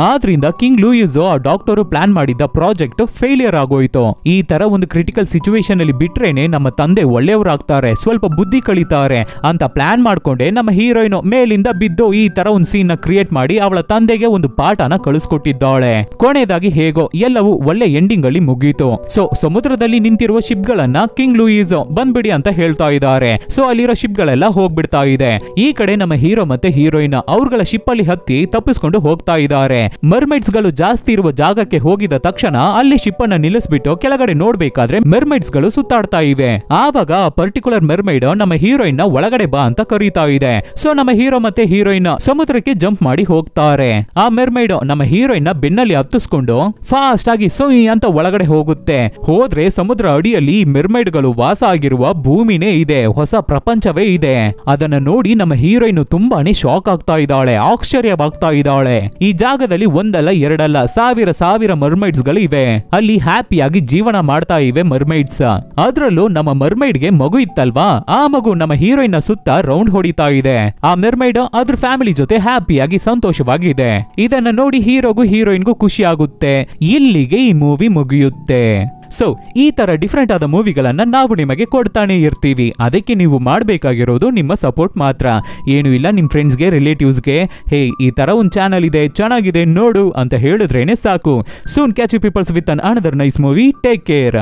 ಆದ್ರಿಂದ ಕಿಂಗ್ ಲೂಯಿಸ್ ಆ ಡಾಕ್ಟರ್ ಪ್ಲಾನ್ ಮಾಡಿದ್ದ ಪ್ರಾಜೆಕ್ಟ್ ಫೇಲಿಯರ್ ಆಗೋಯ್ತು. ಈ ತರ ಒಂದು ಕ್ರಿಟಿಕಲ್ ಸಿಚುವೇಶನ್ ಅಲ್ಲಿ ಬಿಟ್ರೇನೆ ನಮ್ಮ ತಂದೆ ಒಳ್ಳೆಯವರಾಗ್ತಾರೆ, ಸ್ವಲ್ಪ ಬುದ್ಧಿ ಕಲಿತಾರೆ ಅಂತ ಪ್ಲಾನ್ ಮಾಡ್ಕೊಂಡೆ ನಮ್ಮ ಹೀರೋಯಿನ್ ಮೇಲಿಂದ ಬಿದ್ದು ಈ ತರ ಒಂದು ಸೀನ್ ನ ಕ್ರಿಯೇಟ್ ಮಾಡಿ ಅವಳ ತಂದೆಗೆ ಒಂದು ಪಾಠನ ಕಳಿಸ್ಕೊಟ್ಟಿದ್ದಾಳೆ. ಕೊನೆಯದಾಗಿ ಹೇಗೋ ಎಲ್ಲವೂ ಒಳ್ಳೆ ಎಂಡಿಂಗ್ ಅಲ್ಲಿ ಮುಗೀತು. ಸೊ ಸಮುದ್ರದಲ್ಲಿ ನಿಂತಿರುವ ಶಿಪ್ ಗಳನ್ನ ಕಿಂಗ್ ಲೂಯಿಸ್ ಬಂದ್ಬಿಡಿ ಅಂತ ಹೇಳ್ತಾ ಇದ್ದಾರೆ. ಸೊ ಅಲ್ಲಿರೋ ಶಿಪ್ ಗಳೆಲ್ಲ ಹೋಗ್ಬಿಡ್ತಾ ಇದೆ. ಈ ಕಡೆ ನಮ್ಮ ಹೀರೋ ಮತ್ತೆ ಹೀರೋಯಿನ್ ಅವ್ರಗಳ ಶಿಪ್ ಅಲ್ಲಿ ಹತ್ತಿ ತಪ್ಪಿಸ್ಕೊಂಡು ಹೋಗ್ತಾ ಇದ್ದಾರೆ. ಮರ್ಮೈಡ್ಸ್ ಗಳು ಜಾಸ್ತಿ ಇರುವ ಜಾಗಕ್ಕೆ ಹೋಗಿದ ತಕ್ಷಣ ಅಲ್ಲಿ ಶಿಪ್ ಅನ್ನ ನಿಲ್ಲಿಸ್ಬಿಟ್ಟು ಕೆಳಗಡೆ ನೋಡ್ಬೇಕಾದ್ರೆ ಮೆರ್ಮೈಡ್ಸ್ ಗಳು ಸುತ್ತಾಡ್ತಾ ಇವೆ. ಆವಾಗ ಪರ್ಟಿಕ್ಯುಲರ್ ಮೆರ್ಮೈಡ್ ನಮ್ಮ ಹೀರೋಯಿನ್ ನ ಒಳಗಡೆ ಬಾ ಅಂತ ಕರೀತಾ ಇದೆ. ಸೊ ನಮ್ಮ ಹೀರೋ ಮತ್ತೆ ಹೀರೋಯಿನ್ ಸಮುದ್ರಕ್ಕೆ ಜಂಪ್ ಮಾಡಿ ಹೋಗ್ತಾರೆ. ಆ ಮೆರ್ಮೈಡ್ ನಮ್ಮ ಹೀರೋಯಿನ್ ನ ಬೆನ್ನಲ್ಲಿ ಹತ್ತಿಸ್ಕೊಂಡು ಫಾಸ್ಟ್ ಆಗಿ ಸೊಯ್ ಅಂತ ಒಳಗಡೆ ಹೋಗುತ್ತೆ. ಹೋದ್ರೆ ಸಮುದ್ರ ಅಡಿಯಲ್ಲಿ ಮೆರ್ಮೈಡ್ ಗಳು ವಾಸ ಆಗಿರುವ ಭೂಮಿನೇ ಇದೆ, ಹೊಸ ಪ್ರಪಂಚವೇ ಇದೆ. ಅದನ್ನ ನೋಡಿ ನಮ್ಮ ಹೀರೋಯಿನ್ ತುಂಬಾನೇ ಶಾಕ್ ಆಗ್ತಾ ಇದ್ದಾಳೆ, ಆಶ್ಚರ್ಯವಾಗ್ತಾ ಇದ್ದಾಳೆ. ಈ ಜಾಗದಲ್ಲಿ ಒಂದಲ್ಲ ಎರಡಲ್ಲ ಸಾವಿರ ಸಾವಿರ ಮರ್ಮೈಡ್ಸ್ ಗಳು ಇವೆ. ಅಲ್ಲಿ ಹ್ಯಾಪಿಯಾಗಿ ಜೀವನ ಮಾಡ್ತಾ ಇವೆ ಮರ್ಮೈಡ್ಸ್. ಅದ್ರಲ್ಲೂ ನಮ್ಮ ಮರ್ಮೈಡ್ ಗೆ ಮಗು ಇತ್ತಲ್ವಾ, ಆ ಮಗು ನಮ್ಮ ಹೀರೋಯಿನ್ ನ ಸುತ್ತ ರೌಂಡ್ ಹೊಡಿತಾ ಇದೆ. ಆ ಮೆರ್ಮೈಡ್ ಅದ್ರ ಫ್ಯಾಮಿಲಿ ಜೊತೆ ಹ್ಯಾಪಿಯಾಗಿ ಸಂತೋಷವಾಗಿದೆ. ಇದನ್ನ ನೋಡಿ ಹೀರೋಗೂ ಹೀರೋಯಿನ್ಗೂ ಖುಷಿ ಆಗುತ್ತೆ. ಇಲ್ಲಿಗೆ ಈ ಮೂವಿ ಮುಗಿಯುತ್ತೆ. ಸೊ ಈ ತರ ಡಿಫ್ರೆಂಟ್ ಆದ ಮೂವಿಗಳನ್ನ ನಾವು ನಿಮಗೆ ಕೊಡ್ತಾನೆ ಇರ್ತೀವಿ. ಅದಕ್ಕೆ ನೀವು ಮಾಡಬೇಕಾಗಿರೋದು ನಿಮ್ಮ ಸಪೋರ್ಟ್ ಮಾತ್ರ. ಏನು ಇಲ್ಲ, ನಿಮ್ ಫ್ರೆಂಡ್ಸ್ಗೆ ರಿಲೇಟಿವ್ಸ್ಗೆ ಹೇ ಈ ತರ ಒಂದು ಚಾನಲ್ ಇದೆ, ಚೆನ್ನಾಗಿದೆ ನೋಡು ಅಂತ ಹೇಳಿದ್ರೇನೆ ಸಾಕು. Soon catch you peoples with an another nice movie. Take care.